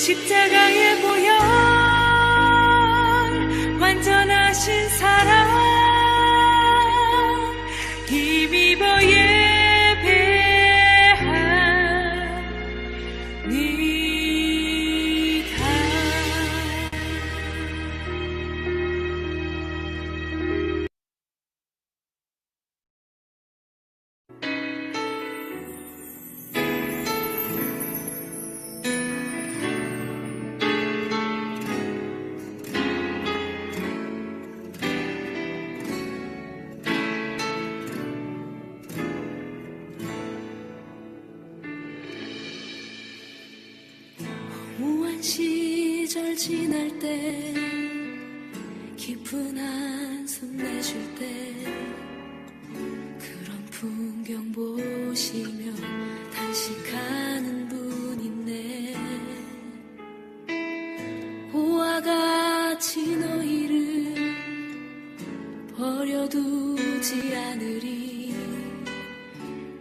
십자가의 보혈 완전하신 사랑 힘입어 예배합니다. 무한 시절 지날 때 깊은 한숨 내쉴 때 그런 풍경 보시며 단식하는 분 있네. 고와 같이 너희를 버려두지 않으리.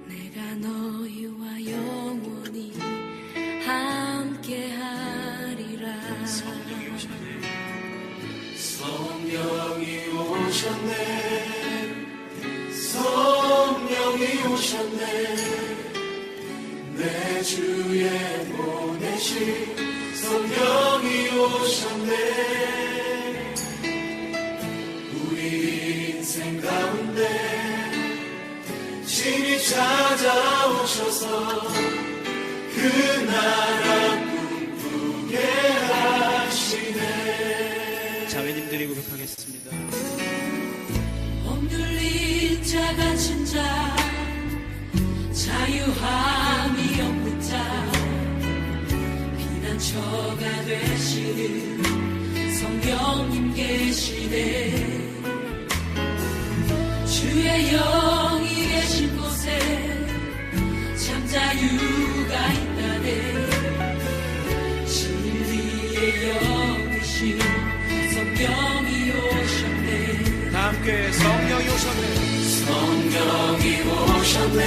내가 너희와 영원히 함께하리라. 성령이 오셨네. 성령이 오셨네. 내 주에 보내신 성령이 오셨네. 우리 인생 가운데 신이 찾아오셔서 그 나라 꿈꾸게 하시네. 자매님들이 고백하겠습니다. 억눌린 자 갇힌 자 자유함이 없는 자 피난처가 되시는 성령님 계시네. 주의 영이 계신 곳에 참 자유가 있다네. 진리의 영이신 성령이 오셨네. 다 함께 성령이 오셨네. 성령이 오셨네.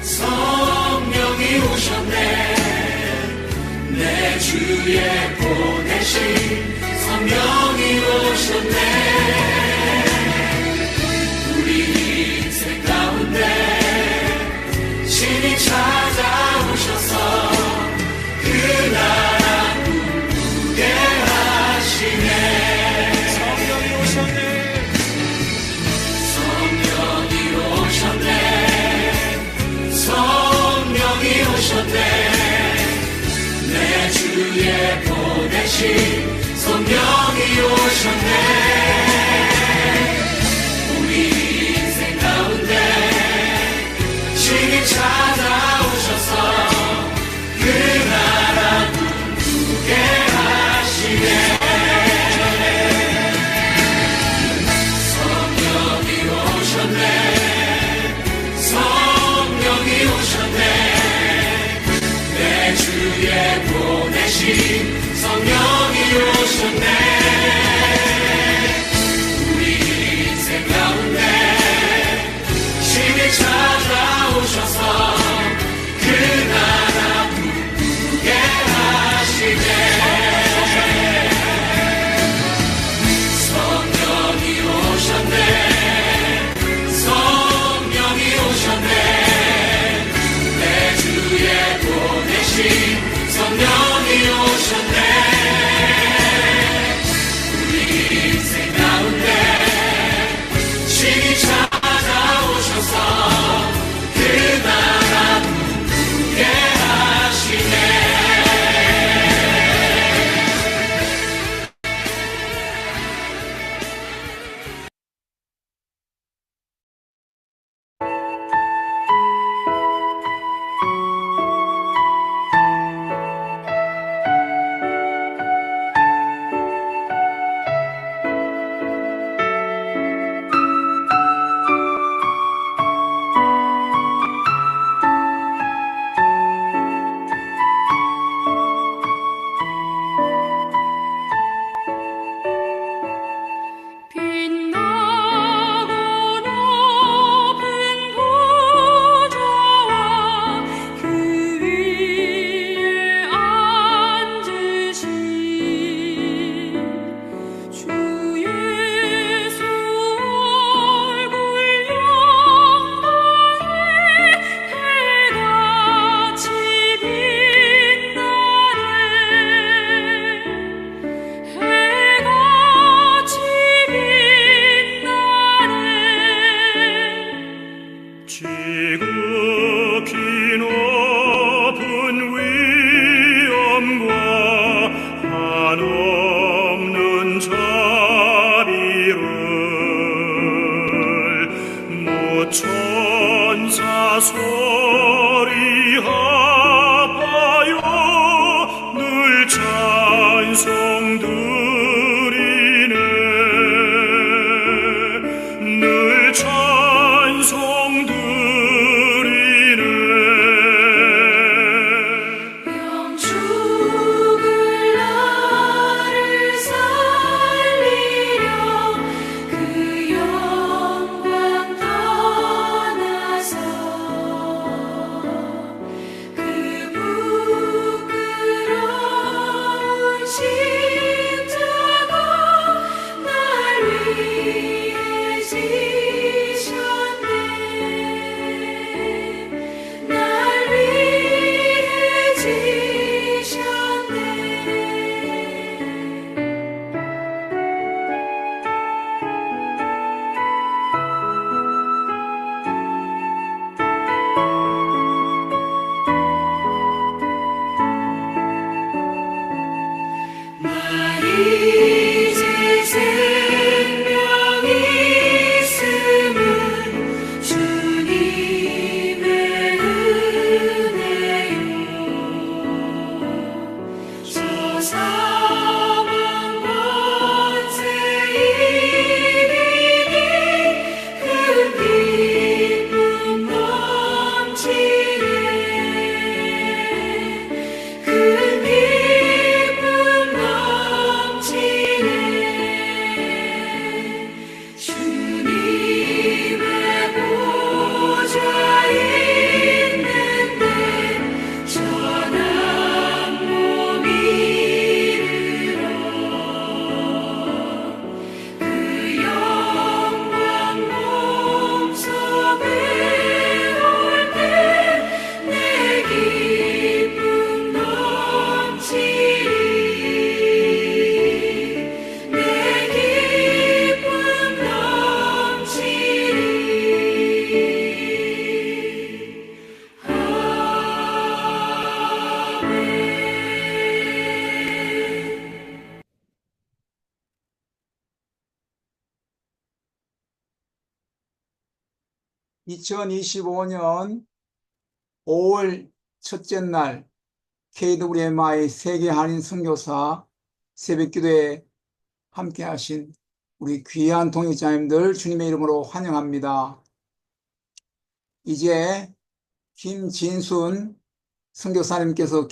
성령이 오셨네. 내 주에 보내신 성령이 오셨네. 우리 인생 가운데 신이 찾아오셔서 그 나라 꿈꾸게 하시네. 성령이 오셨네. 성령이 오셨네. 성령이 오셨네. 내 주에 보내신 성령이 오셨네. 우리 인생 가운데 신이 찾아오셔서 그 나라 꿈꾸게 하시네. 성령이 오셨네. 성령이 오셨네. 내 주에 보내신 성령이 오셨네. 우리 인생 가운데 신이 찾아오셔서 그 나라 꿈꾸게 하시네. 성령이 오셨네. 성령이 오셨네. 내 주에 보내신 성령이 오셨네. 지극히 높은 위엄과 한없는 자비를 모천사 소리 합하여 늘 찬송 드리네. 늘 찬송 드리네. 영축을 나를 살리려 그 영광 떠나서 그 부끄러운 십자가 날 위해 지셨네. 날 위해 지셨네. 나 이제 생명이 있음은 주님의 은혜요. 저 사망 권세 이기니 그 기쁨 넘치네. 그 기쁨 넘치네. 주님의 보좌 있는데 전한 몸 이르러 그 영광 몸sob에 올 때 내 기쁨 넘치리. 내 기쁨 넘치리. 아멘. 2025년 5월 첫째 날 KWMI 세계 한인 선교사 새벽기도에 함께 하신 우리 귀한 동역자님들 주님의 이름으로 환영합니다. 이제 김진순 선교사님께서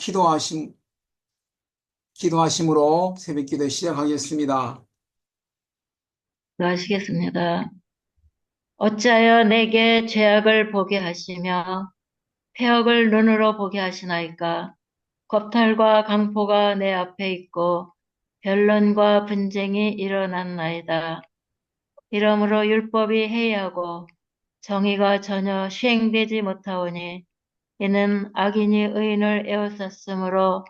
기도하심으로 새벽기도 시작하겠습니다. 기도하시겠습니다. 어찌하여 내게 죄악을 보게 하시며 폐역을 눈으로 보게 하시나이까. 겁탈과 강포가 내 앞에 있고 변론과 분쟁이 일어났나이다. 이러므로 율법이 해이하고 정의가 전혀 시행되지 못하오니 이는 악인이 의인을 에워쌌으므로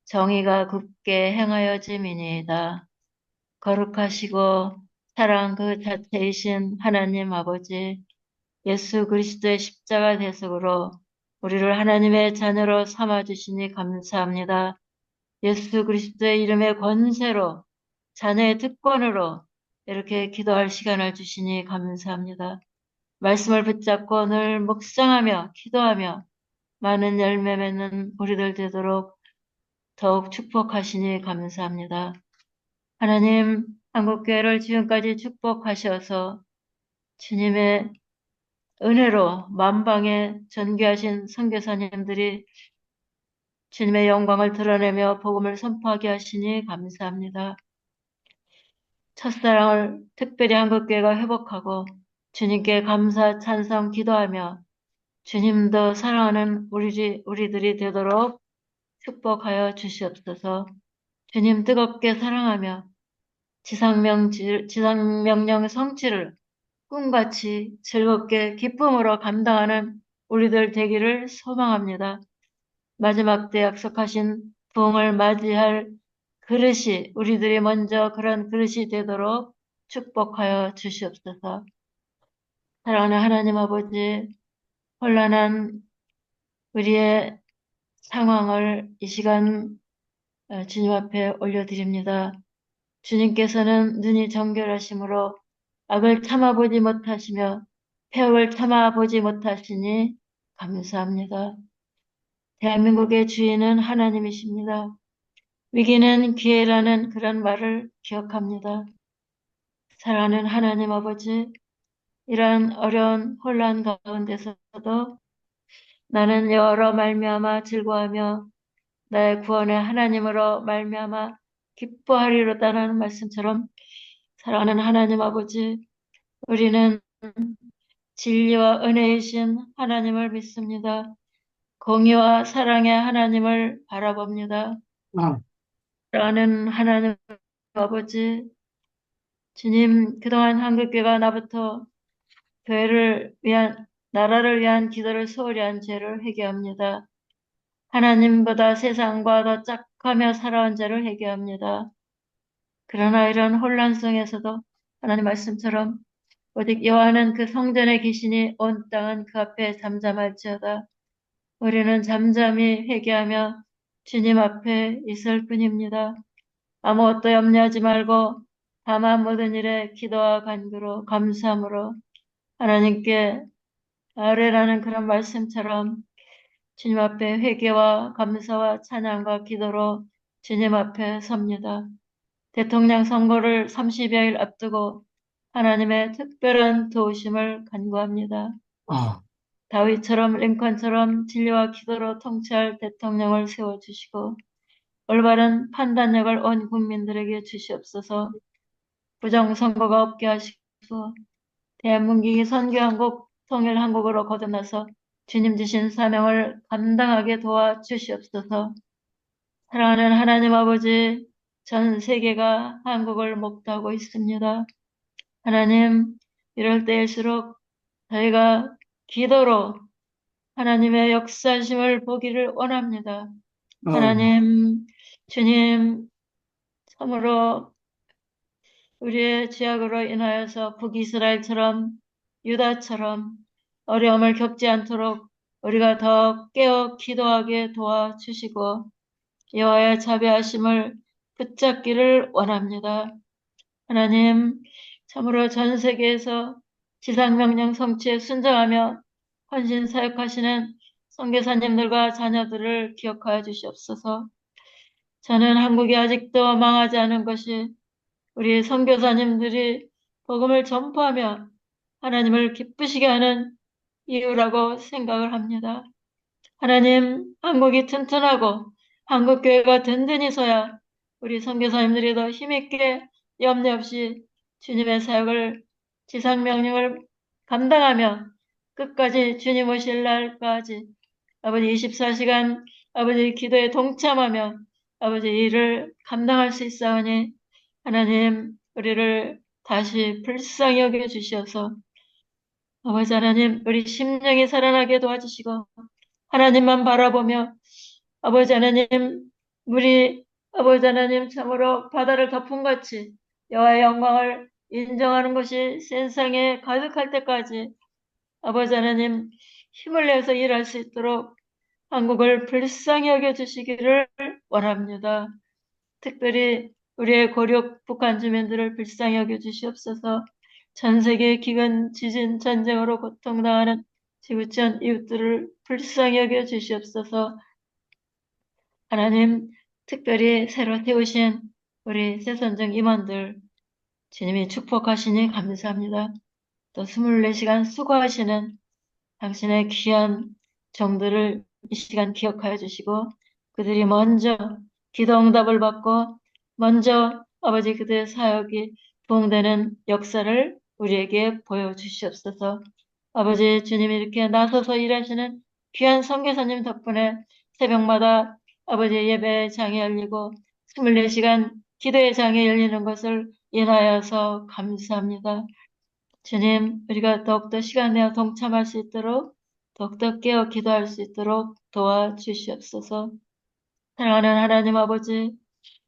정의가 굳게 행하여짐이니이다. 거룩하시고 사랑 그 자체이신 하나님 아버지, 예수 그리스도의 십자가 대속으로 우리를 하나님의 자녀로 삼아주시니 감사합니다. 예수 그리스도의 이름의 권세로 자녀의 특권으로 이렇게 기도할 시간을 주시니 감사합니다. 말씀을 붙잡고 늘 묵상하며 기도하며 많은 열매 맺는 우리들 되도록 더욱 축복하시니 감사합니다. 하나님, 한국교회를 지금까지 축복하셔서 주님의 은혜로 만방에 전귀하신 선교사님들이 주님의 영광을 드러내며 복음을 선포하게 하시니 감사합니다. 첫사랑을 특별히 한국교회가 회복하고 주님께 감사 찬송 기도하며 주님도 사랑하는 우리들이 되도록 축복하여 주시옵소서. 주님 뜨겁게 사랑하며 지상명령 성취를 꿈같이 즐겁게 기쁨으로 감당하는 우리들 되기를 소망합니다. 마지막 때 약속하신 부흥을 맞이할 그릇이 우리들이 먼저 그런 그릇이 되도록 축복하여 주시옵소서. 사랑하는 하나님 아버지, 혼란한 우리의 상황을 이 시간 주님 앞에 올려드립니다. 주님께서는 눈이 정결하심으로 악을 참아보지 못하시며 폐역을 참아보지 못하시니 감사합니다. 대한민국의 주인은 하나님이십니다. 위기는 기회라는 그런 말을 기억합니다. 사랑하는 하나님 아버지, 이러한 어려운 혼란 가운데서도 나는 여호와로 말미암아 즐거워하며 나의 구원의 하나님으로 말미암아 기뻐하리로다라는 말씀처럼 사랑하는 하나님 아버지, 우리는 진리와 은혜이신 하나님을 믿습니다. 공의와 사랑의 하나님을 바라봅니다. 아, 사랑하는 하나님 아버지, 주님, 그동안 한국교회가 나부터 교회를 위한, 나라를 위한 기도를 소홀히 한 죄를 회개합니다. 하나님보다 세상과 더 짝하며 살아온 죄를 회개합니다. 그러나 이런 혼란 속에서도 하나님 말씀처럼 오직 여호와는 그 성전에 계시니 온 땅은 그 앞에 잠잠할지어다. 우리는 잠잠히 회개하며 주님 앞에 있을 뿐입니다. 아무것도 염려하지 말고 다만 모든 일에 기도와 간구로 감사함으로 하나님께 아뢰라는 그런 말씀처럼 주님 앞에 회개와 감사와 찬양과 기도로 주님 앞에 섭니다. 대통령 선거를 30여일 앞두고 하나님의 특별한 도우심을 간구합니다. 아, 다윗처럼 링컨처럼 진리와 기도로 통치할 대통령을 세워주시고 올바른 판단력을 온 국민들에게 주시옵소서. 부정선거가 없게 하시고 대한민국이 선교한국, 통일한국으로 거듭나서 주님 주신 사명을 감당하게 도와주시옵소서. 사랑하는 하나님 아버지, 전 세계가 한국을 목도하고 있습니다. 하나님, 이럴 때일수록 저희가 기도로 하나님의 역사심을 보기를 원합니다. 아, 하나님, 주님, 참으로 우리의 죄악으로 인하여서 북이스라엘처럼 유다처럼 어려움을 겪지 않도록 우리가 더 깨어 기도하게 도와주시고 여호와의 자비하심을 붙잡기를 원합니다. 하나님, 참으로 전 세계에서 지상명령 성취에 순종하며 헌신 사역하시는 선교사님들과 자녀들을 기억하여 주시옵소서. 저는 한국이 아직도 망하지 않은 것이 우리 선교사님들이 복음을 전파하며 하나님을 기쁘시게 하는 이유라고 생각을 합니다. 하나님, 한국이 튼튼하고 한국교회가 든든히 서야 우리 선교사님들이 더 힘있게 염려 없이 주님의 사역을 지상명령을 감당하며 끝까지 주님 오실 날까지 아버지 24시간 아버지 기도에 동참하며 아버지 일을 감당할 수 있사오니 하나님 우리를 다시 불쌍히 여겨 주시어서 아버지 하나님 우리 심령이 살아나게 도와주시고 하나님만 바라보며 아버지 하나님 우리 아버지 하나님 참으로 바다를 덮음같이 여호와의 영광을 인정하는 것이 세상에 가득할 때까지 아버지 하나님 힘을 내서 일할 수 있도록 한국을 불쌍히 여겨주시기를 원합니다. 특별히 우리의 고륙 북한 주민들을 불쌍히 여겨주시옵소서. 전 세계 기근, 지진, 전쟁으로 고통당하는 지구촌 이웃들을 불쌍히 여겨주시옵소서. 하나님, 특별히 새로 태우신 우리 새선정 임원들 주님이 축복하시니 감사합니다. 또 24시간 수고하시는 당신의 귀한 종들을 이 시간 기억하여 주시고 그들이 먼저 기도 응답을 받고 먼저 아버지 그들의 사역이 부응되는 역사를 우리에게 보여주시옵소서. 아버지 주님이 이렇게 나서서 일하시는 귀한 선교사님 덕분에 새벽마다 아버지 예배 장이 열리고 24시간 기도의 장이 열리는 것을 인하여서 감사합니다. 주님, 우리가 더욱더 시간 내어 동참할 수 있도록 더욱더 깨어 기도할 수 있도록 도와주시옵소서. 사랑하는 하나님 아버지,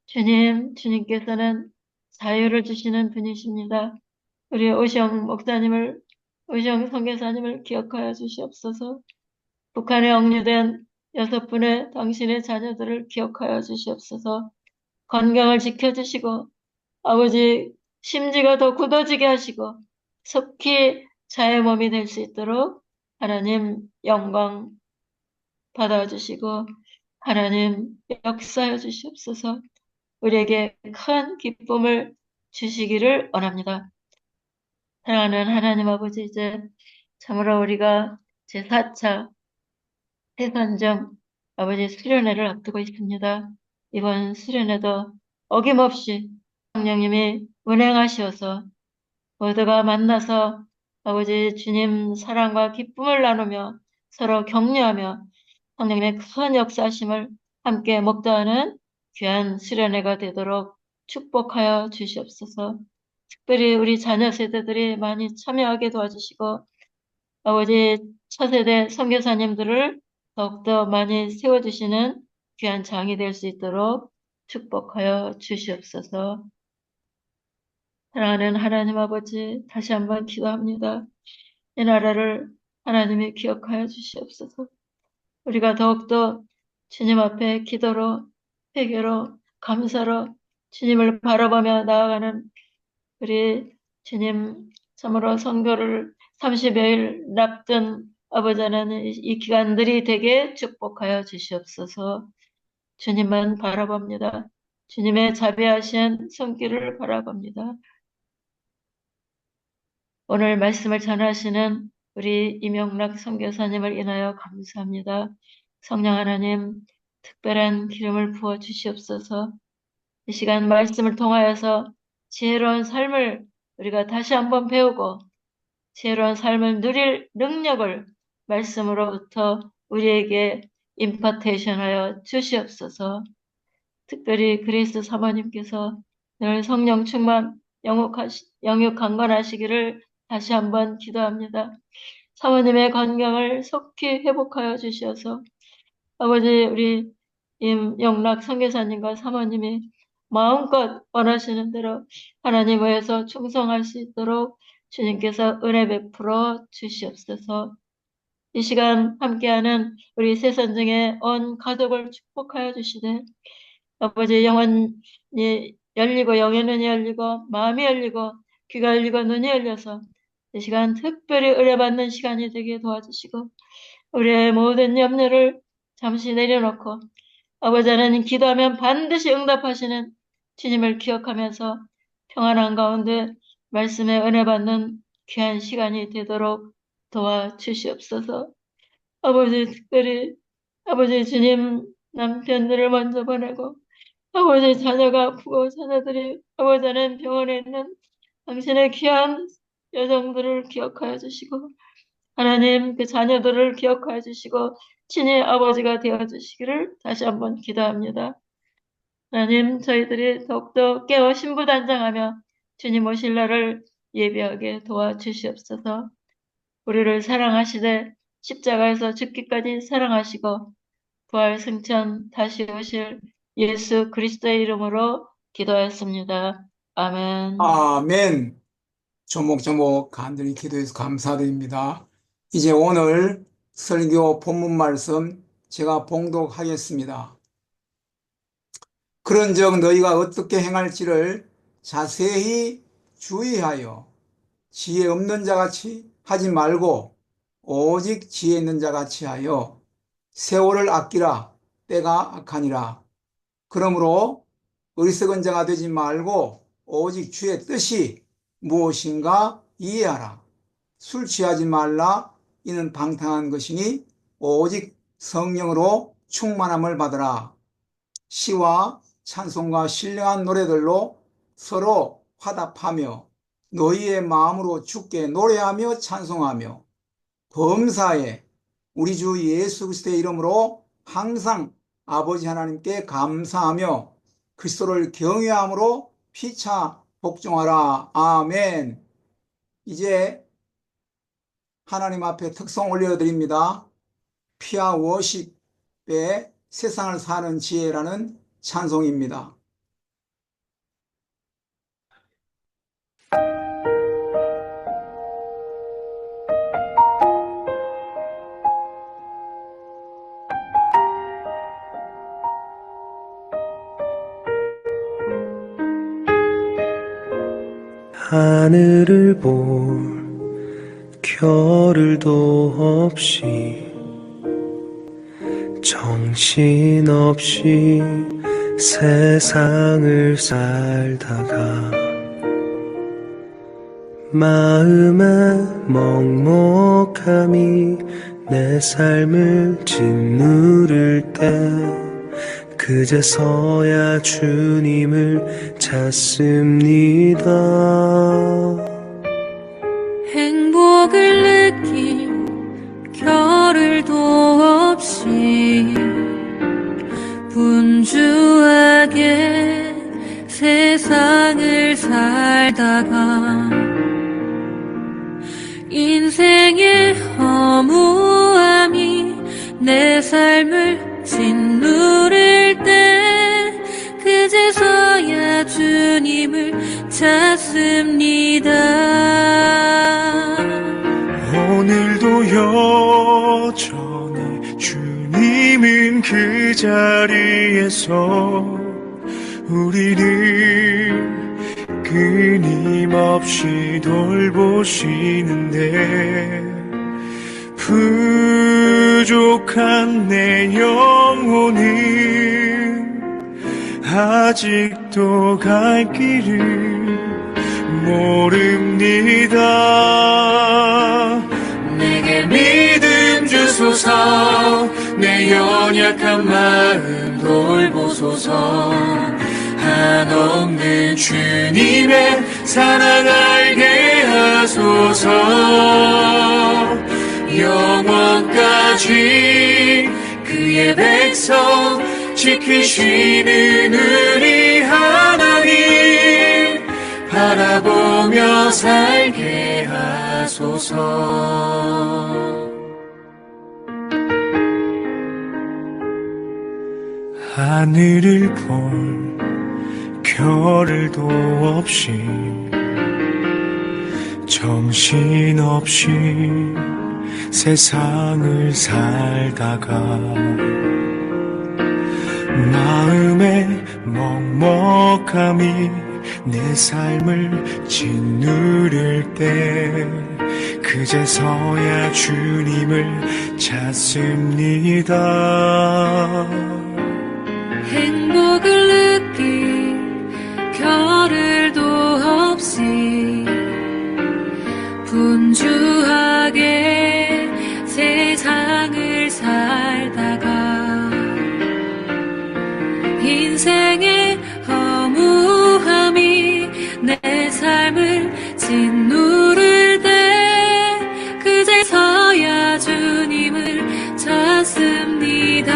주님, 주님께서는 자유를 주시는 분이십니다. 우리 오시영 목사님을 의정 선교사님을 기억하여 주시옵소서. 북한에 억류된 6분의 당신의 자녀들을 기억하여 주시옵소서. 건강을 지켜주시고 아버지 심지가 더 굳어지게 하시고 속히 자의 몸이 될 수 있도록 하나님 영광 받아주시고 하나님 역사해 주시옵소서. 우리에게 큰 기쁨을 주시기를 원합니다. 사랑하는 하나님 아버지, 이제 참으로 우리가 제4차 해산정 아버지 수련회를 앞두고 있습니다. 이번 수련회도 어김없이 성령님이 운행하시어서 모두가 만나서 아버지 주님 사랑과 기쁨을 나누며 서로 격려하며 성령님의 큰 역사하심을 함께 목도하는 귀한 수련회가 되도록 축복하여 주시옵소서. 특별히 우리 자녀 세대들이 많이 참여하게 도와주시고 아버지 차세대 선교사님들을 더욱더 많이 세워주시는 귀한 장이 될 수 있도록 축복하여 주시옵소서. 사랑하는 하나님 아버지, 다시 한번 기도합니다. 이 나라를 하나님이 기억하여 주시옵소서. 우리가 더욱더 주님 앞에 기도로, 회개로, 감사로 주님을 바라보며 나아가는 우리 주님 참으로 선교를 30여일 앞둔 아버지 하나님 이 기간들이 되게 축복하여 주시옵소서. 주님만 바라봅니다. 주님의 자비하신 손길을 바라봅니다. 오늘 말씀을 전하시는 우리 임영락 선교사님을 인하여 감사합니다. 성령 하나님 특별한 기름을 부어 주시옵소서. 이 시간 말씀을 통하여서 지혜로운 삶을 우리가 다시 한번 배우고 지혜로운 삶을 누릴 능력을 말씀으로부터 우리에게 임파테이션하여 주시옵소서. 특별히 그리스 사모님께서 늘 성령 충만 영육 강건하시기를 다시 한번 기도합니다. 사모님의 건강을 속히 회복하여 주셔서 아버지 우리 임영락 선교사님과 사모님이 마음껏 원하시는 대로 하나님 의해서 충성할 수 있도록 주님께서 은혜 베풀어 주시옵소서. 이 시간 함께하는 우리 새선정의 온 가족을 축복하여 주시되 아버지 영혼이 열리고 영의 눈이 열리고 마음이 열리고 귀가 열리고 눈이 열려서 이 시간 특별히 은혜받는 시간이 되게 도와주시고 우리의 모든 염려를 잠시 내려놓고 아버지 하나님 기도하면 반드시 응답하시는 주님을 기억하면서 평안한 가운데 말씀에 은혜 받는 귀한 시간이 되도록 도와주시옵소서. 아버지 특별히 아버지 주님 남편들을 먼저 보내고 아버지 자녀가 아프고 자녀들이 아버지 하나님 병원에 있는 당신의 귀한 여성들을 기억하여 주시고 하나님 그 자녀들을 기억하여 주시고 친히 아버지가 되어 주시기를 다시 한번 기도합니다. 하나님 저희들이 더욱더 깨어 신부단장하며 주님 오실 날을 예비하게 도와주시옵소서. 우리를 사랑하시되 십자가에서 죽기까지 사랑하시고 부활 승천 다시 오실 예수 그리스도의 이름으로 기도하였습니다. 아멘. 아멘. 조목조목 간절히 기도해서 감사드립니다. 이제 오늘 설교 본문 말씀 제가 봉독하겠습니다. 그런즉 너희가 어떻게 행할지를 자세히 주의하여 지혜 없는 자같이 하지 말고 오직 지혜 있는 자같이 하여 세월을 아끼라. 때가 악하니라. 그러므로 어리석은 자가 되지 말고 오직 주의 뜻이 무엇인가 이해하라. 술 취하지 말라. 이는 방탕한 것이니 오직 성령으로 충만함을 받으라. 시와 찬송과 신령한 노래들로 서로 화답하며 너희의 마음으로 주께 노래하며 찬송하며 범사에 우리 주 예수 그리스도의 이름으로 항상 아버지 하나님께 감사하며 그리스도를 경외함으로 피차 복종하라. 아멘. 이제 하나님 앞에 특송 올려드립니다. 피아 워십의 세상을 사는 지혜라는 찬송입니다. 하늘을 볼 겨를도 없이 정신없이 세상을 살다가 마음의 먹먹함이 내 삶을 짓누를 때 그제서야 주님을 찾습니다. 행복을 느낄 겨를도 없이 분주하게 세상을 살다가 인생의 허무함이 내 삶을 짓누를 때 그제서야 주님을 찾습니다. 오늘도 여전히 주님은 그 자리에서 우리를 끊임없이 돌보시는데 부족한 내 영혼은 아직도 갈 길을 모릅니다. 내게 믿음 주소서, 내 연약한 마음 돌보소서. 한없는 주님의 사랑 알게 하소서. 영원까지 그의 백성 지키시는 우리 하나님 바라보며 살게 하소서. 하늘을 볼 겨를도 없이 정신없이 세상을 살다가 마음의 먹먹함이 내 삶을 짓누를 때 그제서야 주님을 찾습니다. 행복을 느낄 겨를도 없이 분주하게 세상을 살다가 인생의 허무함이 내 삶을 짓누를 때 그제서야 주님을 찾습니다.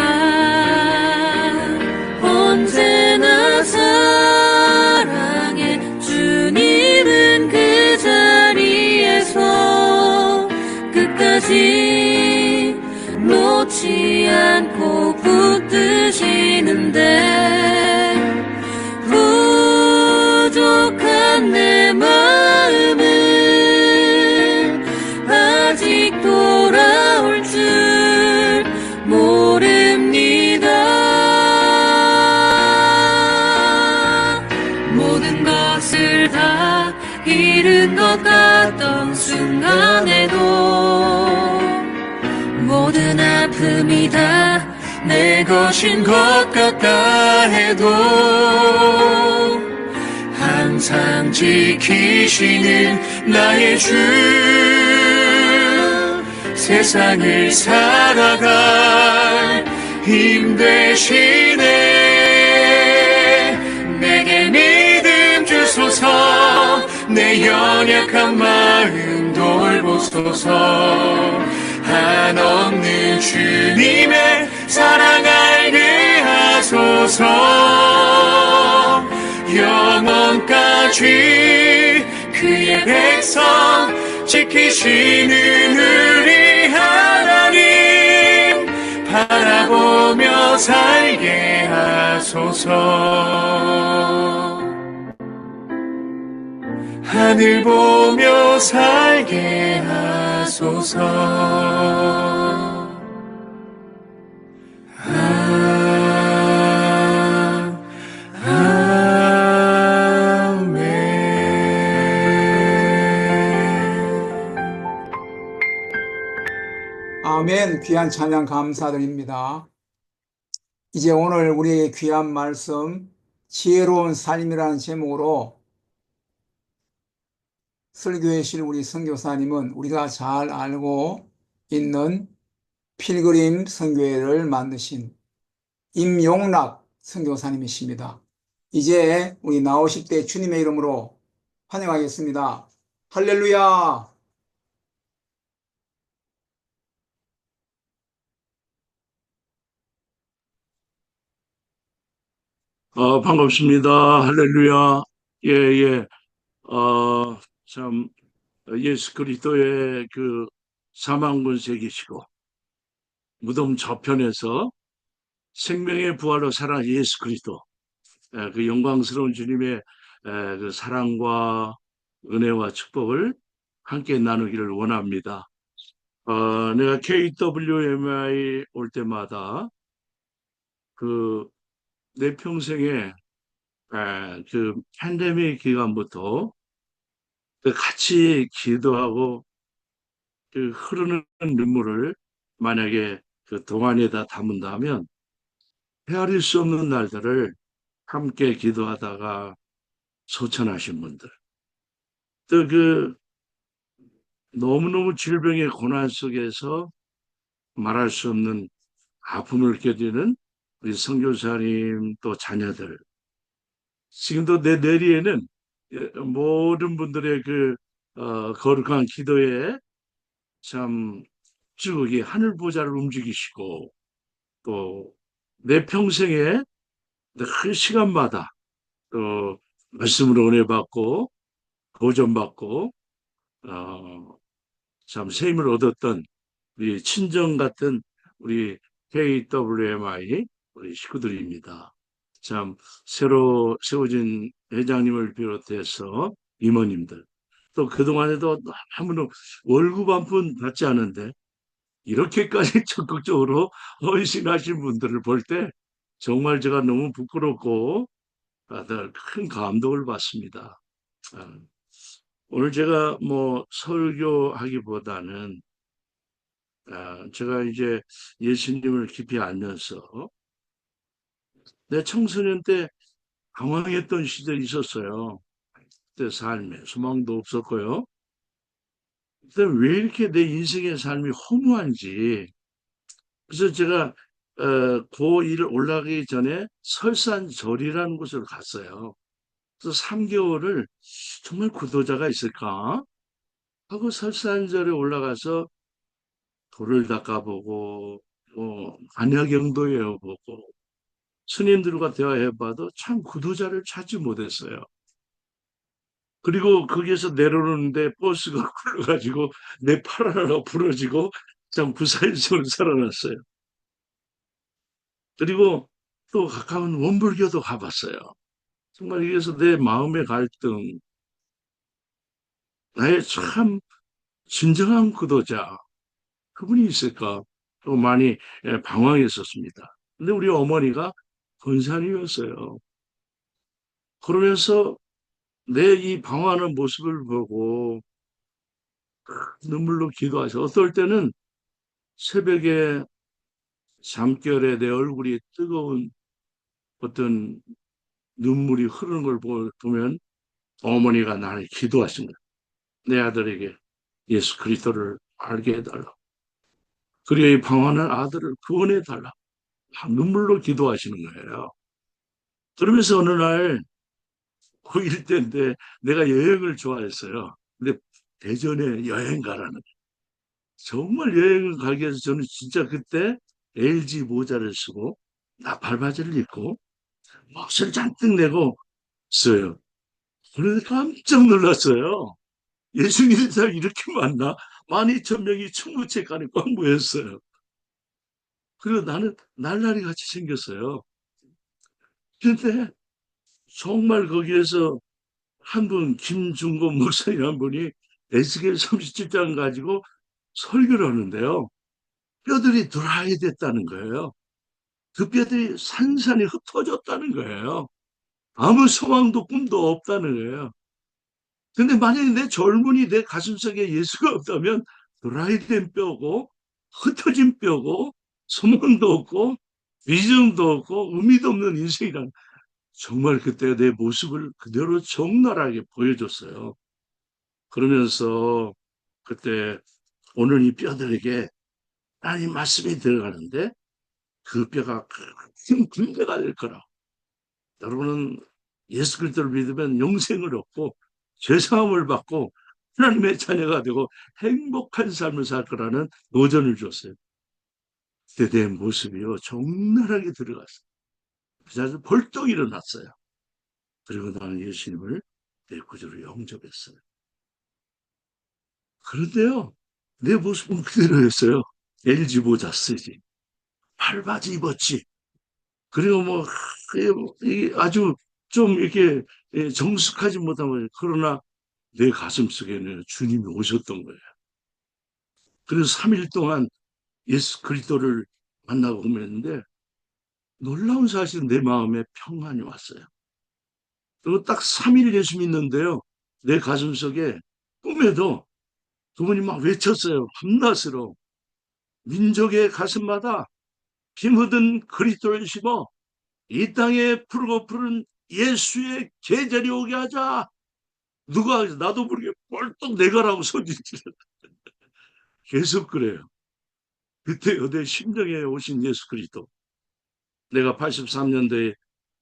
언제나 사랑해 주님은 그 자리에서 끝까지 놓지 않고 붙드시는데 부족한 내 마음은 아직 돌아올 줄 모릅니다. 모든 것을 다 잃은 것 같던 순간에도 모든 아픔이 다 내 것인 것 같다 해도 항상 지키시는 나의 주 세상을 살아갈 힘 되시네. 내게 믿음 주소서, 내 연약한 마음 돌보소서. 한없는 주님의 사랑 알게 하소서. 영원까지 그의 백성 지키시는 우리 하나님 바라보며 살게 하소서. 하늘 보며 살게 하소서. 아멘. 주신 귀한 찬양 감사드립니다. 이제 오늘 우리의 귀한 말씀 지혜로운 삶이라는 제목으로 설교하실 우리 선교사님은 우리가 잘 알고 있는 필그림 선교회를 만드신 임용락 선교사님이십니다. 이제 우리 나오실 때 주님의 이름으로 환영하겠습니다. 할렐루야! 반갑습니다. 할렐루야. 예, 예. 참, 예수 그리스도의 그 사망군세기시고, 무덤 저편에서 생명의 부활로 살아 예수 그리스도, 그 영광스러운 주님의 그 사랑과 은혜와 축복을 함께 나누기를 원합니다. 내가 KWMI 올 때마다 그 내 평생에 그 팬데믹 기간부터 그 같이 기도하고 그 흐르는 눈물을 만약에 그 동안에다 담은다면 헤아릴 수 없는 날들을 함께 기도하다가 소천하신 분들, 또 그 너무너무 질병의 고난 속에서 말할 수 없는 아픔을 견디는 우리 선교사님 또 자녀들, 지금도 내 내리에는 모든 분들의 그 거룩한 기도에 참 쭉 이 하늘 보좌를 움직이시고 또 내 평생에 그 시간마다 또 말씀으로 은혜 받고 보존 받고 참 새 힘을 얻었던 우리 친정 같은 우리 KWMI 우리 식구들입니다. 참 새로 세워진 회장님을 비롯해서 임원님들, 또 그동안에도 아무런 월급 한 푼 받지 않은데 이렇게까지 적극적으로 헌신하신 분들을 볼 때 정말 제가 너무 부끄럽고 다들 큰 감동을 받습니다. 오늘 제가 뭐 설교하기보다는 제가 이제 예수님을 깊이 알면서 내 청소년 때 방황했던 시절이 있었어요. 그때 삶에 소망도 없었고요. 그때 왜 이렇게 내 인생의 삶이 허무한지. 그래서 제가 고1 올라가기 전에 설산절이라는 곳을 갔어요. 그래서 3개월을 정말 구도자가 있을까 하고 설산절에 올라가서 돌을 닦아보고 안야경도 외워보고 스님들과 대화해봐도 참 구도자를 찾지 못했어요. 그리고 거기에서 내려오는데 버스가 굴러가지고 내 팔 하나가 부러지고 참 구사일생을 살아났어요. 그리고 또 가까운 원불교도 가봤어요. 정말 이래서 내 마음의 갈등, 나의 참 진정한 구도자, 그분이 있을까? 또 많이 방황했었습니다. 근데 우리 어머니가 권사님이었어요. 그러면서 내 이 방황하는 모습을 보고 눈물로 기도하셔. 어떨 때는 새벽에 잠결에 내 얼굴이 뜨거운 어떤 눈물이 흐르는 걸 보면 어머니가 나를 기도하신 거야. 내 아들에게 예수 그리스도를 알게 해달라. 그리고 이 방황하는 아들을 구원해달라. 눈물로 기도하시는 거예요. 그러면서 어느 날 고1 때인데 내가 여행을 좋아했어요. 근데 대전에 여행 가라는 거예요. 정말 여행을 가기 위해서 저는 진짜 그때 LG 모자를 쓰고 나팔바지를 입고 목소리 잔뜩 내고 있어요. 그런데 깜짝 놀랐어요. 예수 믿는 사람이 이렇게 많나? 12,000명이 충무책간에 꽉 모였어요. 그리고 나는 날라리 같이 생겼어요. 그런데 정말 거기에서 한 분, 김중곤 목사님 분이 에스겔 37장 가지고 설교를 하는데요. 뼈들이 드라이 됐다는 거예요. 그 뼈들이 산산이 흩어졌다는 거예요. 아무 소망도 꿈도 없다는 거예요. 근데 만약에 내 젊은이 내 가슴속에 예수가 없다면 드라이 된 뼈고 흩어진 뼈고 소망도 없고 비전도 없고 의미도 없는 인생이란 정말 그때 내 모습을 그대로 적나라하게 보여줬어요. 그러면서 그때 오늘 이 뼈들에게 하나님 말씀이 들어가는데 그 뼈가 큰 군대가 될 거라. 여러분은 예수 그리스도를 믿으면 영생을 얻고 죄사함을 받고 하나님의 자녀가 되고 행복한 삶을 살 거라는 노전을 줬어요. 그때 내 모습이요 적나라하게 들어갔어요. 그래서 벌떡 일어났어요. 그리고 나는 예수님을 내 구주로 영접했어요. 그런데요, 내 모습은 그대로였어요. LG 모자 쓰지, 팔바지 입었지. 그리고 뭐 아주 좀 이렇게 정숙하지 못한 거예요. 그러나 내 가슴 속에는 주님이 오셨던 거예요. 그래서 3일 동안 예수 그리스도를 만나고 그랬는데 놀라운 사실은 내 마음에 평안이 왔어요. 그리고 딱 3일 예수 믿는데요. 내 가슴 속에 꿈에도 그분이 막 외쳤어요. 밤낮으로 민족의 가슴마다 피 묻은 그리스도를 심어 이 땅에 푸르고 푸른 예수의 계절이 오게 하자. 누가 나도 모르게 벌떡 내가라고 소리치는 계속 그래요. 그때 내 심정에 오신 예수 그리스도. 내가 83년도에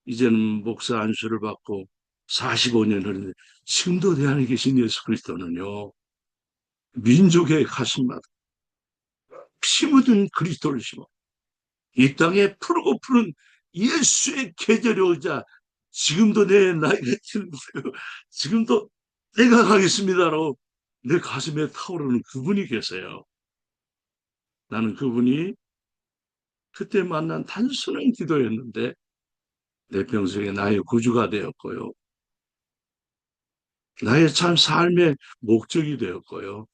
이제는 목사 안수를 받고 45년 흐르는데 지금도 내 안에 계신 예수 그리스도는요. 민족의 가슴마다 피 묻은 그리스도를 심어 이 땅에 푸르고 푸른 예수의 계절이 오자 지금도 내 나이가 들고요. 지금도 내가 가겠습니다라고 내 가슴에 타오르는 그분이 계세요. 나는 그분이 그때 만난 단순한 기도였는데 내 평생에 나의 구주가 되었고요. 나의 참 삶의 목적이 되었고요.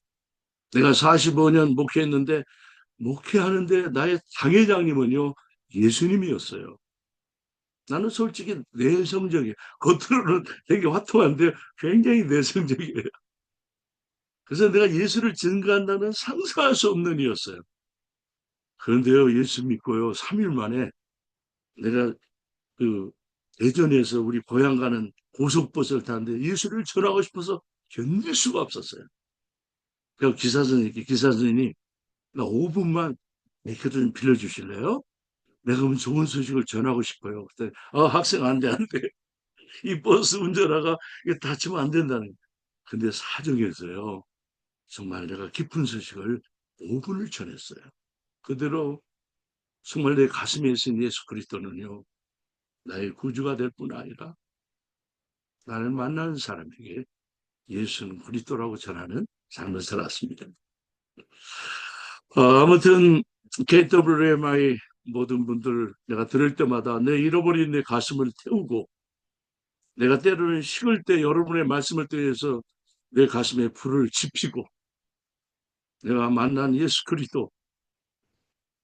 내가 45년 목회했는데 목회하는데 나의 당회장님은요. 예수님이었어요. 나는 솔직히 내성적이에요. 겉으로는 되게 화통한데 굉장히 내성적이에요. 그래서 내가 예수를 증거한다는 상상할 수 없는 이였어요. 그런데요, 예수 믿고요, 3일 만에 내가 그 대전에서 우리 고향 가는 고속버스를 타는데 예수를 전하고 싶어서 견딜 수가 없었어요. 그래서 기사 선생님이 나 5분만 이렇게 좀 빌려주실래요? 내가 그럼 좋은 소식을 전하고 싶어요. 그때 학생 안 돼, 안 돼. 이 버스 운전하가 이게 다치면 안 된다는. 근데 사정에서요. 정말 내가 기쁜 소식을 5분을 전했어요. 그대로 정말 내 가슴에 있는 예수 그리스도는요. 나의 구주가 될 뿐 아니라 나를 만나는 사람에게 예수는 그리스도라고 전하는 삶을 살았습니다. 아무튼 KWMI 모든 분들 내가 들을 때마다 내 잃어버린 내 가슴을 태우고 내가 때로는 식을 때 여러분의 말씀을 통해서 내 가슴에 불을 지피고 내가 만난 예수 그리스도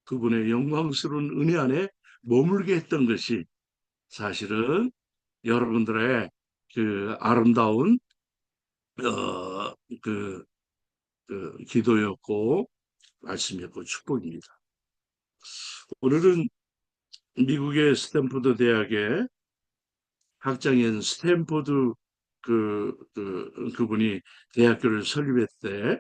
그분의 영광스러운 은혜 안에 머물게 했던 것이 사실은 여러분들의 그 아름다운 그 기도였고 말씀이었고 축복입니다. 오늘은 미국의 스탠포드 대학의 학장인 스탠포드 그분이 대학교를 설립했을 때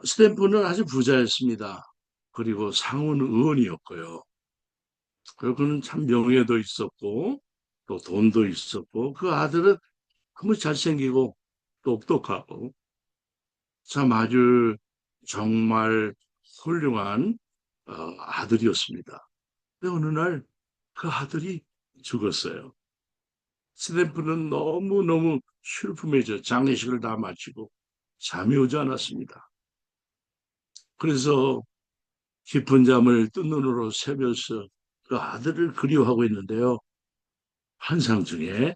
스탠포드는 아주 부자였습니다. 그리고 상원 의원이었고요. 그리고 그는 참 명예도 있었고 또 돈도 있었고 그 아들은 너무 잘생기고 똑똑하고 참 아주 정말 훌륭한 아들이었습니다. 근데 어느 날 그 아들이 죽었어요. 스탠프는 너무너무 슬픔해져 장례식을 다 마치고 잠이 오지 않았습니다. 그래서 깊은 잠을 뜬 눈으로 새면서 그 아들을 그리워하고 있는데요. 환상 중에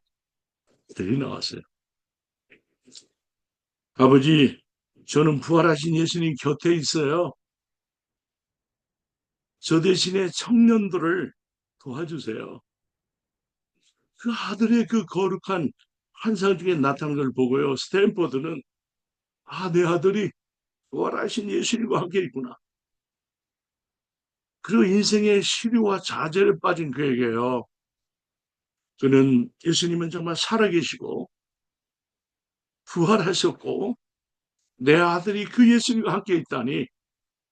들이 나왔어요. 아버지, 저는 부활하신 예수님 곁에 있어요. 저 대신에 청년들을 도와주세요. 그 아들의 그 거룩한 환상 중에 나타난 걸 보고요. 스탠포드는 아, 내 아들이 부활하신 예수님과 함께 있구나. 그리고 인생의 시류와 좌절에 빠진 그에게요. 그는 예수님은 정말 살아계시고 부활하셨고 내 아들이 그 예수님과 함께 있다니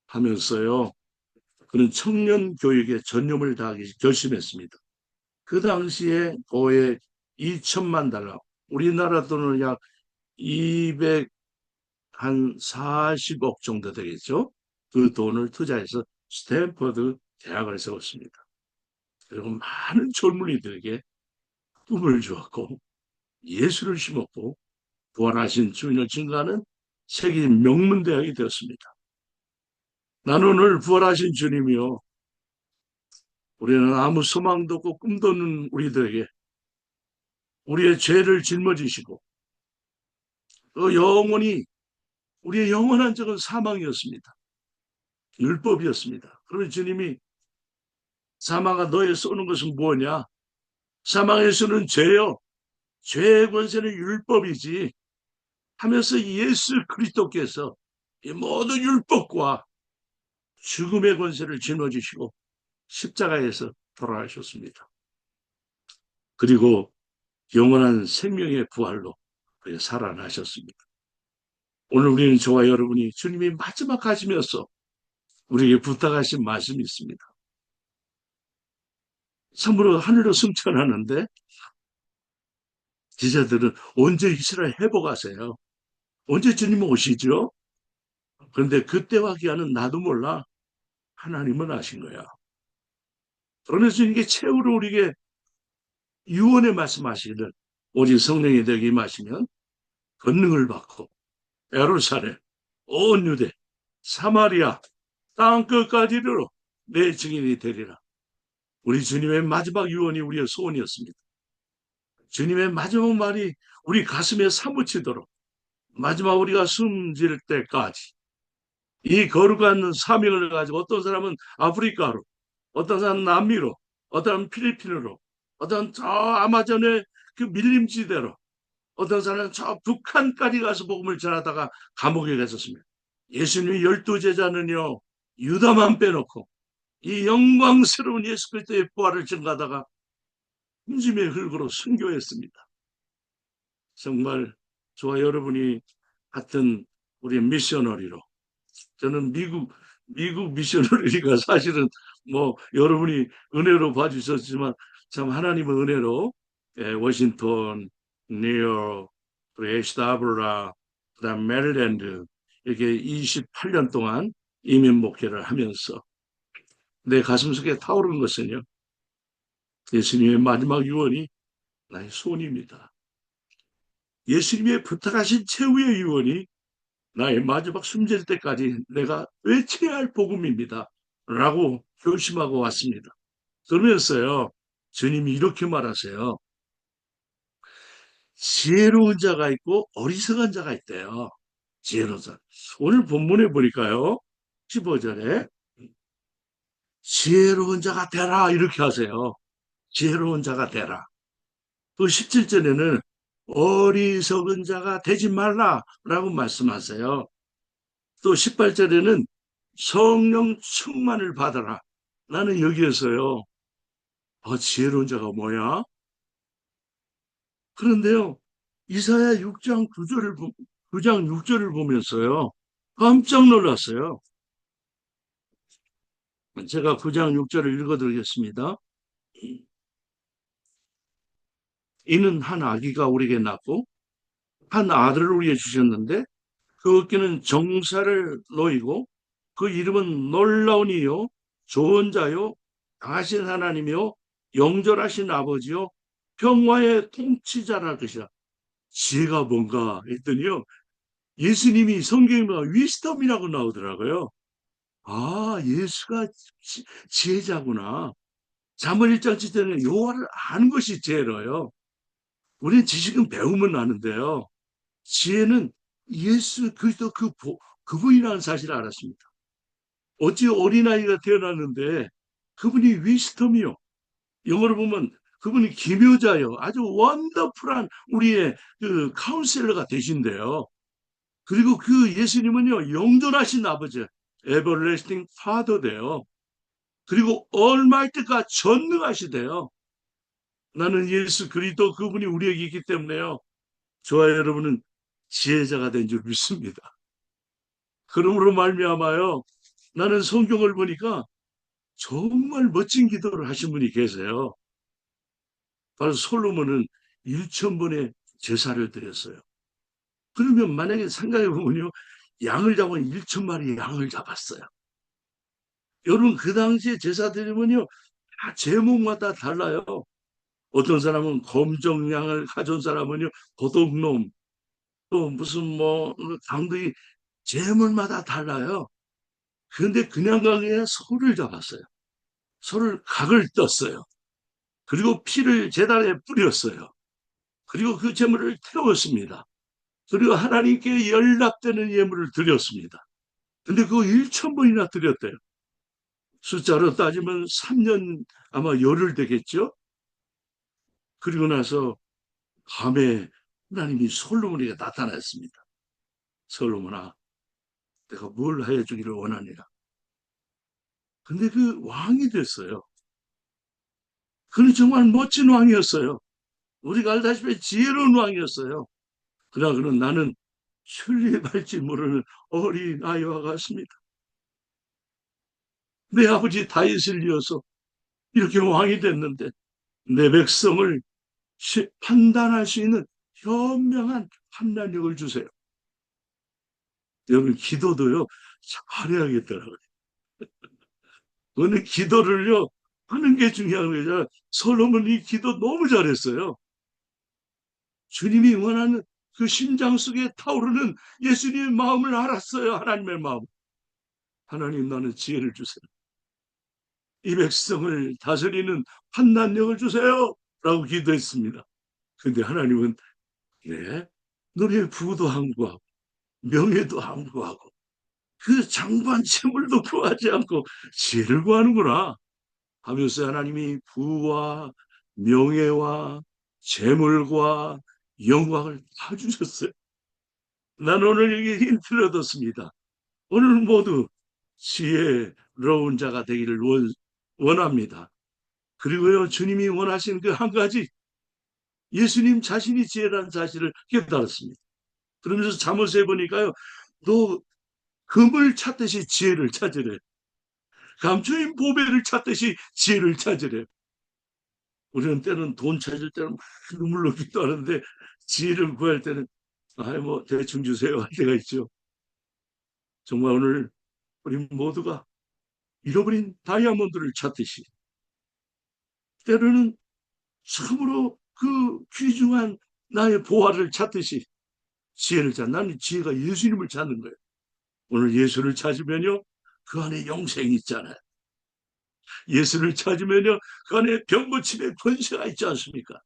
하면서요. 그는 청년 교육에 전념을 다하기 결심했습니다. 그 당시에 거의 2천만 달러, 우리나라 돈으로 약 240억 정도 되겠죠. 그 돈을 투자해서 스탠퍼드 대학을 세웠습니다. 그리고 많은 젊은이들에게 꿈을 주었고 예수를 심었고 부활하신 주인을 증거하는 세계 명문대학이 되었습니다. 나는 오늘 부활하신 주님이요. 우리는 아무 소망도 없고 꿈도 없는 우리들에게 우리의 죄를 짊어지시고 또 영원히 우리의 영원한 적은 사망이었습니다. 율법이었습니다. 그러면 주님이 사망아 너의 쏘는 것은 뭐냐? 사망의 수는 죄요. 죄의 권세는 율법이지 하면서 예수 그리스도께서 이 모든 율법과 죽음의 권세를 짊어지시고 십자가에서 돌아가셨습니다. 그리고 영원한 생명의 부활로 살아나셨습니다. 오늘 우리는 저와 여러분이 주님이 마지막 하시면서 우리에게 부탁하신 말씀이 있습니다. 참으로 하늘로 승천하는데 기자들은 언제 이스라엘 회복하세요? 언제 주님 오시죠? 그런데 그때와 기한은 나도 몰라. 하나님은 아신 거야. 그러면서 이게 최후로 우리에게 유언의 말씀하시기를 오직 성령이 되게 임하시면 권능을 받고 예루살렘, 온 유대, 사마리아, 땅끝까지로 내 증인이 되리라. 우리 주님의 마지막 유언이 우리의 소원이었습니다. 주님의 마지막 말이 우리 가슴에 사무치도록 마지막 우리가 숨질 때까지 이 거룩한 사명을 가지고 어떤 사람은 아프리카로, 어떤 사람은 남미로, 어떤 사람은 필리핀으로, 어떤 저 아마존의 그 밀림지대로, 어떤 사람은 저 북한까지 가서 복음을 전하다가 감옥에 갔었습니다. 예수님의 12제자는요, 유다만 빼놓고 이 영광스러운 예수 그리스도의 부활을 증거하다가 힘짐의 흙으로 순교했습니다. 정말 저와 여러분이 같은 우리의 미셔너리로 저는 미국 미셔너리가 사실은 뭐 여러분이 은혜로 봐주셨지만 참 하나님은 은혜로 워싱턴, 뉴욕, 그리고 에스타브라, 그다음 메릴랜드 이렇게 28년 동안 이민 목회를 하면서 내 가슴속에 타오르는 것은요. 예수님의 마지막 유언이 나의 소원입니다. 예수님의 부탁하신 최후의 유언이 나의 마지막 숨질 때까지 내가 외쳐야 할 복음입니다. 라고 결심하고 왔습니다. 그러면서요. 주님이 이렇게 말하세요. 지혜로운 자가 있고 어리석은 자가 있대요. 지혜로운 자. 오늘 본문에 보니까요. 15절에 지혜로운 자가 되라 이렇게 하세요. 지혜로운 자가 되라. 또 17절에는 어리석은 자가 되지 말라라고 말씀하세요. 또 18절에는 성령 충만을 받아라. 나는 여기에서요. 지혜로운 자가 뭐야? 그런데요. 이사야 6장 6절을 보면서요. 깜짝 놀랐어요. 제가 9장 6절을 읽어드리겠습니다. 이는 한 아기가 우리에게 낳고 한 아들을 우리에게 주셨는데 그 어깨는 정사를 놓이고 그 이름은 놀라운 이요 좋은 자요 강하신 하나님이요 영절하신 아버지요 평화의 통치자라 것이라. 지혜가 뭔가 했더니요. 예수님이 성경에 위스덤이라고 나오더라고요. 아, 예수가 지혜자구나. 잠언 1장 7절에는 여호와를 아는 것이 지혜로요. 우리는 지식은 배우면 아는데요. 지혜는 예수 그리스도 그분이라는 사실을 알았습니다. 어찌 어린아이가 태어났는데 그분이 위스덤이요. 영어로 보면 그분이 기묘자요. 아주 원더풀한 우리의 그 카운셀러가 되신대요. 그리고 그 예수님은요, 영존하신 아버지, everlasting father돼요. 그리고 almighty가 전능하시대요. 나는 예수 그리스도 그분이 우리에게 있기 때문에요. 저와 여러분은 지혜자가 된 줄 믿습니다. 그러므로 말미암아요. 나는 성경을 보니까 정말 멋진 기도를 하신 분이 계세요. 바로 솔로몬은 1,000번의 제사를 드렸어요. 그러면 만약에 생각해 보면요. 양을 잡으면 1,000마리 양을 잡았어요. 여러분 그 당시에 제사 드리면요. 다 제목마다 달라요. 어떤 사람은 검정양을 가져온 사람은요. 도둑놈 또 무슨 뭐 강도이 제물마다 달라요. 그런데 그냥 가게 소를 잡았어요. 소를 각을 떴어요. 그리고 피를 제단에 뿌렸어요. 그리고 그 제물을 태웠습니다. 그리고 하나님께 연락되는 예물을 드렸습니다. 근데 그거 1,000번이나 드렸대요. 숫자로 따지면 3년 아마 열흘 되겠죠? 그리고 나서 밤에 하나님이 솔로몬에게 나타났습니다. 솔로몬아, 내가 뭘 하여 주기를 원하느냐. 근데 그 왕이 됐어요. 그는 정말 멋진 왕이었어요. 우리가 알다시피 지혜로운 왕이었어요. 그러나 그는 나는 출입할지 모르는 어린 아이와 같습니다. 내 아버지 다윗을 이어서 이렇게 왕이 됐는데 내 백성을 판단할 수 있는 현명한 판단력을 주세요. 여러분 기도도요 잘해야겠더라고요. 오늘 기도를요 하는 게 중요한 거죠. 솔로몬이 기도 너무 잘했어요. 주님이 원하는 그 심장 속에 타오르는 예수님의 마음을 알았어요. 하나님의 마음. 하나님 나는 지혜를 주세요. 이 백성을 다스리는 판단력을 주세요. 라고 기도했습니다. 근데 하나님은 네, 너의 부도 항구하고 명예도 항구하고 그 장관 채물도 구하지 않고 지혜를 구하는구나 하면서 하나님이 부와 명예와 재물과 영광을 다 주셨어요. 나는 오늘 여기 힌트를 얻었습니다. 오늘 모두 지혜로운 자가 되기를 원합니다. 그리고요 주님이 원하신 그 한 가지 예수님 자신이 지혜라는 사실을 깨달았습니다. 그러면서 잠언서에 보니까요 너 금을 찾듯이 지혜를 찾으래. 감추인 보배를 찾듯이 지혜를 찾으래. 우리는 때는 돈 찾을 때는 막 눈물로 기도하는데 지혜를 구할 때는 뭐 대충 주세요 할 때가 있죠. 정말 오늘 우리 모두가 잃어버린 다이아몬드를 찾듯이 때로는 참으로 그 귀중한 나의 보화를 찾듯이 지혜를 찾는 나는 지혜가 예수님을 찾는 거예요. 오늘 예수를 찾으면요 그 안에 영생이 있잖아요. 예수를 찾으면요 그 안에 병고침의 권세가 있지 않습니까?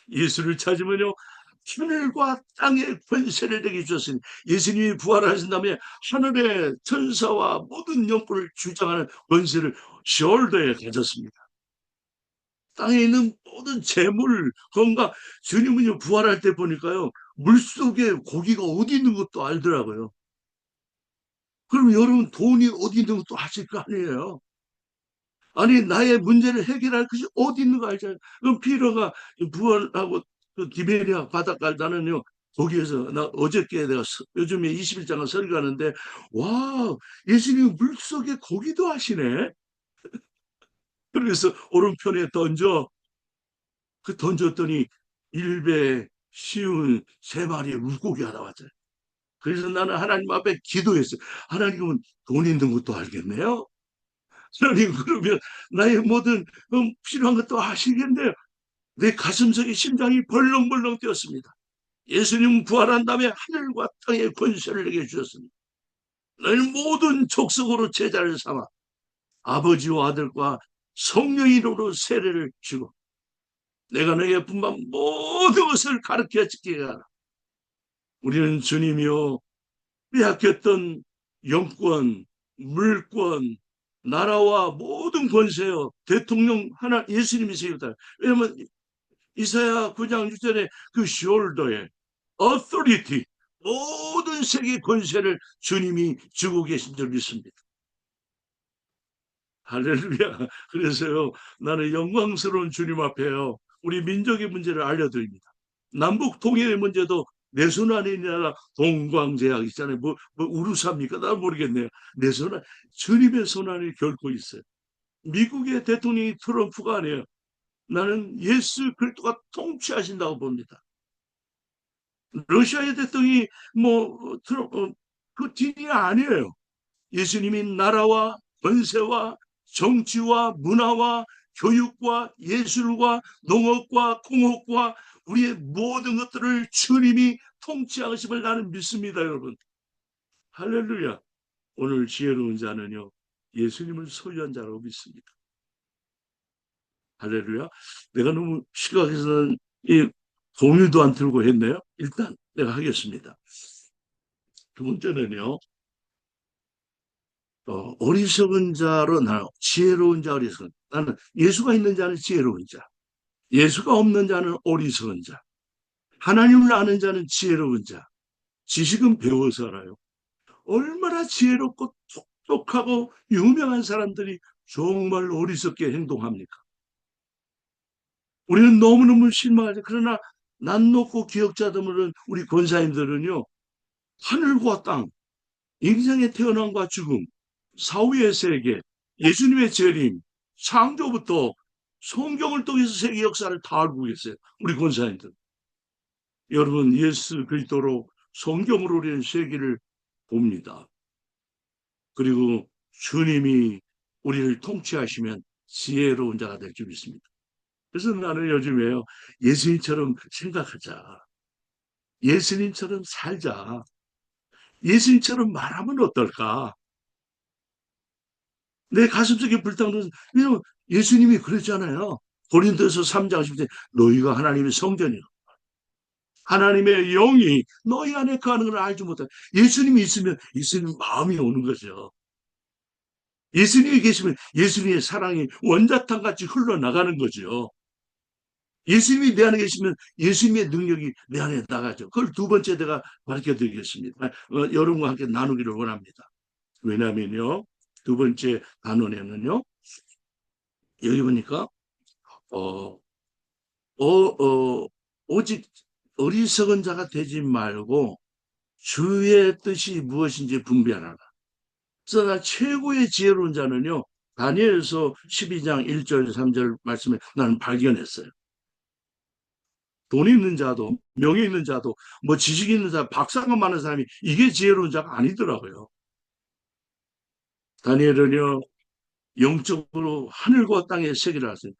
예수를 찾으면요 하늘과 땅의 권세를 내게 주셨으니 예수님이 부활하신 다음에 하늘의 천사와 모든 영혼을 주장하는 권세를 숄더에 가졌습니다. 땅에 있는 모든 재물, 건강, 주님은요 부활할 때 보니까요 물속에 고기가 어디 있는 것도 알더라고요. 그럼 여러분 돈이 어디 있는 것도 아실 거 아니에요. 아니 나의 문제를 해결할 것이 어디 있는 거 알잖아요. 그럼 피로가 부활하고 그 디베리아 바닷가 나는요 거기에서 나 어저께 내가 요즘에 21장을 설교하는데 와 예수님이 물속에 고기도 하시네. 그래서 오른편에 던졌더니 일배 쉬운 3마리의 물고기가 나왔잖아요. 그래서 나는 하나님 앞에 기도했어요. 하나님은 돈 있는 것도 알겠네요. 하나님 그러면 나의 모든 필요한 것도 아시겠네요. 내 가슴속에 심장이 벌렁벌렁 뛰었습니다. 예수님 부활한 다음에 하늘과 땅의 권세를 내게 주셨습니다. 너희 모든 족속으로 제자를 삼아 아버지와 아들과 성령의 이름으로 세례를 주고 내가 너에게 분반 모든 것을 가르쳐 지키게 하라. 우리는 주님이요 빼앗겼던 영권, 물권, 나라와 모든 권세요 대통령 하나 예수님이 세우다. 왜냐하면 이사야 9장 6절에 그 숄더에 authority, 모든 세계 권세를 주님이 주고 계신 줄 믿습니다. 할렐루야. 그래서요, 나는 영광스러운 주님 앞에요, 우리 민족의 문제를 알려드립니다. 남북 통일의 문제도 내 손 안에 있는 동광제약 있잖아요. 뭐 우루사입니까? 나 모르겠네요. 내 손 안에, 주님의 손 안에 결코 있어요. 미국의 대통령이 트럼프가 아니에요. 나는 예수 그리스도가 통치하신다고 봅니다. 러시아의 대통령이 그 뒷이 아니에요. 예수님이 나라와 권세와 정치와 문화와 교육과 예술과 농업과 공업과 우리의 모든 것들을 주님이 통치하심을 나는 믿습니다, 여러분. 할렐루야. 오늘 지혜로운 자는요, 예수님을 소유한 자라고 믿습니다. 할렐루야. 내가 너무 시각에서는 이 공유도 안 들고 했네요. 일단 내가 하겠습니다. 두 번째는요, 어리석은 자로 나눠, 지혜로운 자, 어리석은. 나는 예수가 있는 자는 지혜로운 자, 예수가 없는 자는 어리석은 자, 하나님을 아는 자는 지혜로운 자, 지식은 배워서 알아요. 얼마나 지혜롭고 똑똑하고 유명한 사람들이 정말 어리석게 행동합니까? 우리는 너무너무 실망하죠. 그러나 난 높고 기억자들은 우리 권사님들은요, 하늘과 땅, 인생의 태어남과 죽음, 사후의 세계, 예수님의 재림, 창조부터 성경을 통해서 세계 역사를 다 알고 계세요. 우리 권사님들. 여러분, 예수 그리스도로 성경으로 우리는 세계를 봅니다. 그리고 주님이 우리를 통치하시면 지혜로운 자가 될 줄 믿습니다. 그래서 나는 요즘에요, 예수님처럼 생각하자. 예수님처럼 살자. 예수님처럼 말하면 어떨까? 내 가슴속에 불타오르는, 왜냐면 예수님이 그랬잖아요. 고린도서 3장 10절, 너희가 하나님의 성전이라. 하나님의 영이 너희 안에 거하는 걸 알지 못해. 예수님이 있으면 예수님 마음이 오는 거죠. 예수님이 계시면 예수님의 사랑이 원자탄같이 흘러나가는 거죠. 예수님이 내 안에 계시면 예수님의 능력이 내 안에 나가죠. 그걸 두 번째 내가 가르쳐 드리겠습니다. 여러분과 함께 나누기를 원합니다. 왜냐면요, 두 번째 단원에는요, 여기 보니까, 오직 어리석은 자가 되지 말고 주의 뜻이 무엇인지 분별하라. 그래서 나 최고의 지혜로운 자는요, 다니엘서 12장 1절 3절 말씀에 나는 발견했어요. 돈 있는 자도, 명예 있는 자도, 뭐 지식 있는 자, 박사가 많은 사람이 이게 지혜로운 자가 아니더라고요. 다니엘은요, 영적으로 하늘과 땅의 세계를 아세요.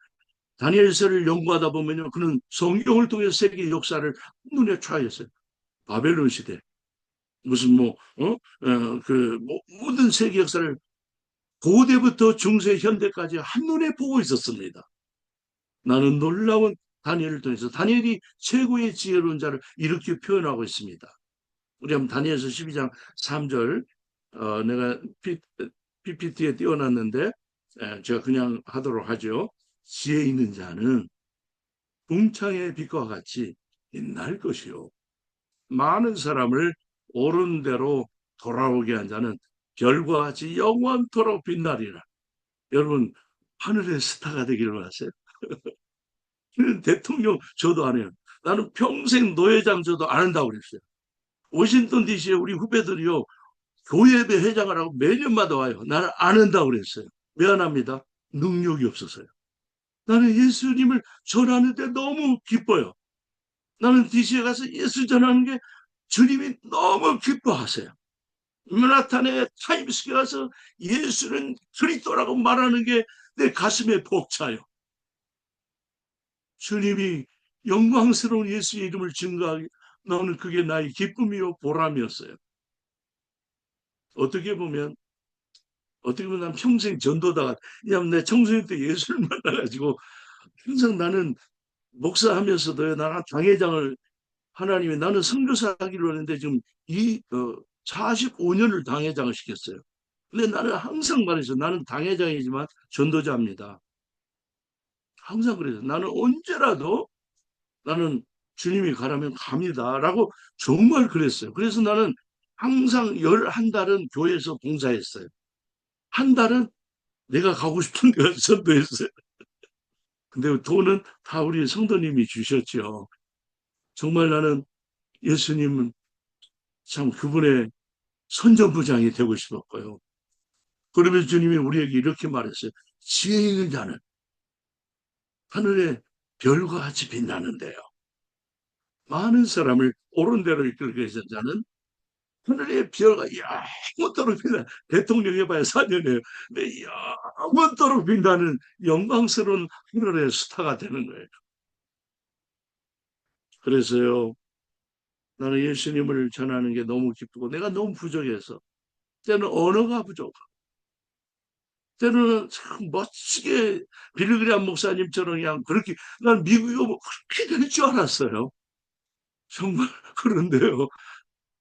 다니엘서를 연구하다 보면요, 그는 성경을 통해서 세계 역사를 눈에 차였어요. 바벨론 시대, 무슨 모든 세계 역사를 고대부터 중세, 현대까지 한눈에 보고 있었습니다. 나는 놀라운 다니엘을 통해서, 다니엘이 최고의 지혜로운 자를 이렇게 표현하고 있습니다. 우리 한번 다니엘서 12장 3절, 내가 PPT에 띄워놨는데, 제가 그냥 하도록 하죠. 지혜 있는 자는 궁창의 빛과 같이 빛날 것이요, 많은 사람을 옳은 대로 돌아오게 한 자는 별과 같이 영원토록 빛나리라. 여러분, 하늘의 스타가 되기를 원하세요? 대통령 저도 안 해요. 나는 평생 노회장 저도 안 한다고 그랬어요. 워싱턴 DC에 우리 후배들이요, 교회배 회장을 하고 매년마다 와요. 나는 안 한다고 그랬어요. 미안합니다. 능력이 없어서요. 나는 예수님을 전하는데 너무 기뻐요. 나는 DC에 가서 예수 전하는 게 주님이 너무 기뻐하세요. 맨하탄의 타임스퀘어 가서 예수는 그리스도라고 말하는 게 내 가슴에 벅차요. 주님이 영광스러운 예수의 이름을 증거하기, 나는 그게 나의 기쁨이요 보람이었어요. 어떻게 보면 난 평생 전도다가, 왜냐하면 내 청소년 때 예수를 만나가지고 항상 나는 목사하면서도 나는 당회장을, 하나님이 나는 선교사 하기로 했는데 지금 45년을 당회장을 시켰어요. 근데 나는 항상 말해서 나는 당회장이지만 전도자입니다. 항상 그래서 나는 언제라도 나는 주님이 가라면 갑니다라고 정말 그랬어요. 그래서 나는 항상 11달은 교회에서 봉사했어요. 한 달은 내가 가고 싶은 데 전도했어요. 근데 돈은 다 우리 성도님이 주셨죠. 정말 나는 예수님은 참 그분의 선전부장이 되고 싶었고요. 그러면서 주님이 우리에게 이렇게 말했어요. 지혜 있는 자는 하늘의 별과 같이 빛나는데요. 많은 사람을 옳은 대로 이끌게 해준 자는 하늘의 별과 영원토록 빛나. 대통령 해봐야 4년이에요. 근데 영원토록 빛나는 영광스러운 하늘의 스타가 되는 거예요. 그래서요, 나는 예수님을 전하는 게 너무 기쁘고 내가 너무 부족해서 때는 언어가 부족하고 때로는 참 멋지게 빌리그레암 목사님처럼 그냥 그렇게 난 미국어 그렇게 될 줄 알았어요. 정말 그런데요.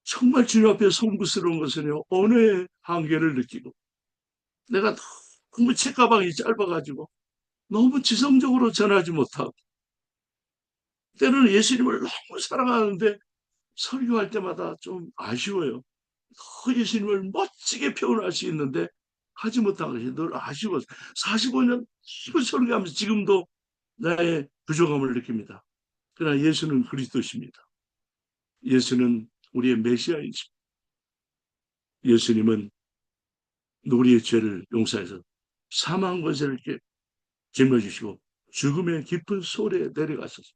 정말 주님 앞에 송구스러운 것은요. 언어의 한계를 느끼고 내가 너무 책가방이 짧아가지고 너무 지성적으로 전하지 못하고 때로는 예수님을 너무 사랑하는데 설교할 때마다 좀 아쉬워요. 그 예수님을 멋지게 표현할 수 있는데 하지 못한 것이 늘 아쉬워서 45년 계속 설교하면서 지금도 나의 부족함을 느낍니다. 그러나 예수는 그리스도십니다. 예수는 우리의 메시아이십니다. 예수님은 우리의 죄를 용서해서 사망 권세를 이렇게 짊어지시고 죽음의 깊은 소리에 내려가셨습니다.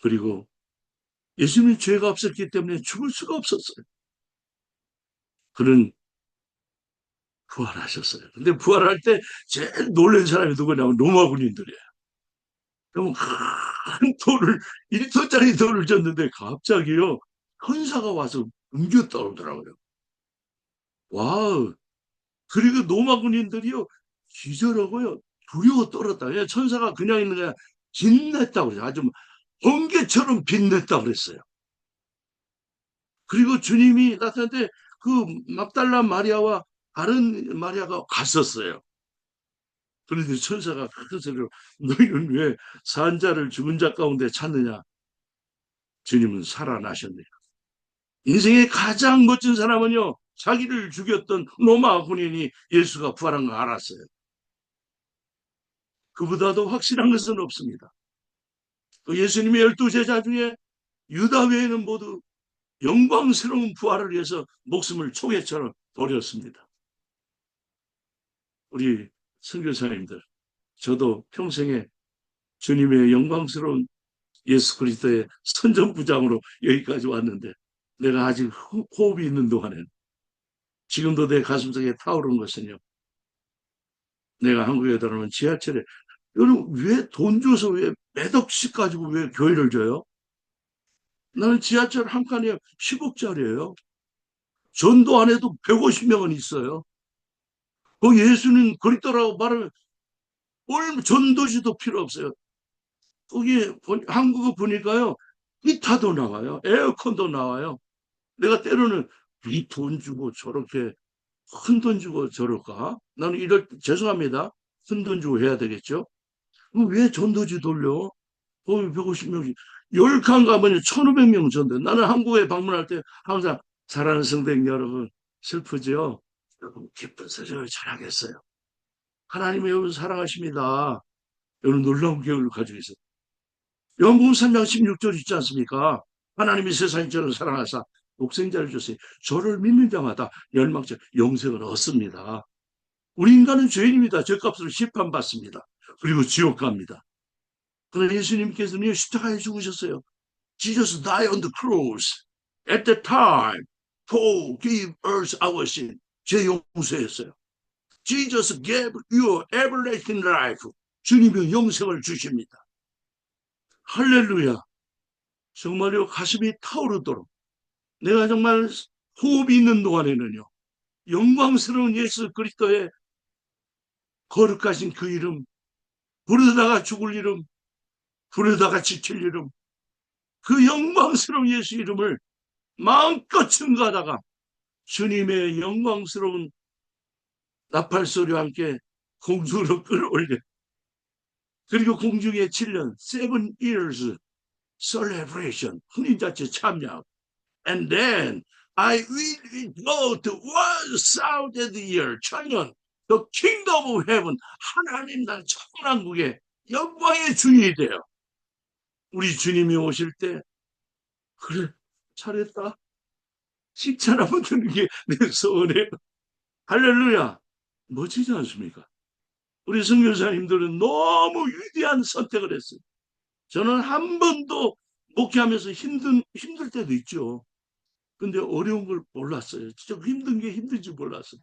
그리고 예수님은 죄가 없었기 때문에 죽을 수가 없었어요. 그는 부활하셨어요. 근데 부활할 때 제일 놀란 사람이 누구냐면 로마 군인들이에요. 그럼 큰 돌을 1터짜리 돌을 줬는데 갑자기요 천사가 와서 옮겨 떨어더라고요. 와우. 그리고 로마 군인들이요 기절하고요 두려워 떨었다. 그냥 천사가 그냥 있는 게 아니라 빛냈다고 그래요. 아주 번개처럼 빛냈다고 그랬어요. 그리고 주님이 나타났는데 그 막달라 마리아와 다른 마리아가 갔었어요. 그런데 천사가 큰 소리로 너희는 왜 산 자를 죽은 자 가운데 찾느냐? 주님은 살아나셨네요. 인생의 가장 멋진 사람은요. 자기를 죽였던 로마 군인이 예수가 부활한 거 알았어요. 그보다도 확실한 것은 없습니다. 그 예수님의 12제자 중에 유다 외에는 모두 영광스러운 부활을 위해서 목숨을 초계처럼 버렸습니다. 우리 선교사님들, 저도 평생에 주님의 영광스러운 예수 그리스도의 선전부장으로 여기까지 왔는데 내가 아직 호흡이 있는 동안에는 지금도 내 가슴속에 타오르는 것은요. 내가 한국에 들어오면 지하철에 여러분 왜 돈 줘서 왜 몇 억씩 가지고 왜 교회를 줘요? 나는 지하철 한 칸에 10억짜리예요. 전도 안 해도 150명은 있어요. 그 예수는 그리스도라고 말하면 전도지도 필요 없어요. 거기 한국어 보니까요. 기타도 나와요. 에어컨도 나와요. 내가 때로는 이 돈 주고 저렇게 큰 돈 주고 저럴까? 나는 이럴 때 죄송합니다. 큰 돈 주고 해야 되겠죠? 왜 전도지 돌려? 거기 150명씩. 10칸 가면 1,500명 전도. 나는 한국에 방문할 때 항상 사랑하는 성도님 여러분 슬프죠? 여러분 기쁜 소식을 전하겠어요. 하나님이 여러분 사랑하십니다. 여러분 놀라운 계획을 가지고 있어요. 요한복음 3장 16절 있지 않습니까? 하나님이 세상을 저를 사랑하사 독생자를 주세요. 저를 믿는 자마다 멸망자 영생을 얻습니다. 우리 인간은 죄인입니다. 죄값으로 심판받습니다. 그리고 지옥 갑니다. 그러나 예수님께서는 십자가에 죽으셨어요. Jesus died on the cross at the time to give us our sin. 죄 용서했어요. Jesus gave you everlasting life. 주님이 영생을 주십니다. 할렐루야. 정말요 가슴이 타오르도록 내가 정말 호흡이 있는 동안에는요. 영광스러운 예수 그리스도의 거룩하신 그 이름, 부르다가 죽을 이름, 부르다가 지킬 이름, 그 영광스러운 예수 이름을 마음껏 증거하다가 주님의 영광스러운 나팔소리와 함께 공중으로 끌어올려 그리고 공중에 7년, 7 years celebration, 혼인잔치 참여. And then I will go to 1,000 year, 1000년, the kingdom of heaven, 하나님 나라 천왕국의 영광의 주인이 돼요. 우리 주님이 오실 때, 그래, 잘했다. 칭찬 한번 드는 게 내 소원이에요. 할렐루야. 멋지지 않습니까? 우리 선교사님들은 너무 위대한 선택을 했어요. 저는 한 번도 목회하면서 힘들 때도 있죠. 근데 어려운 걸 몰랐어요. 진짜 힘든 게 힘든지 몰랐어요.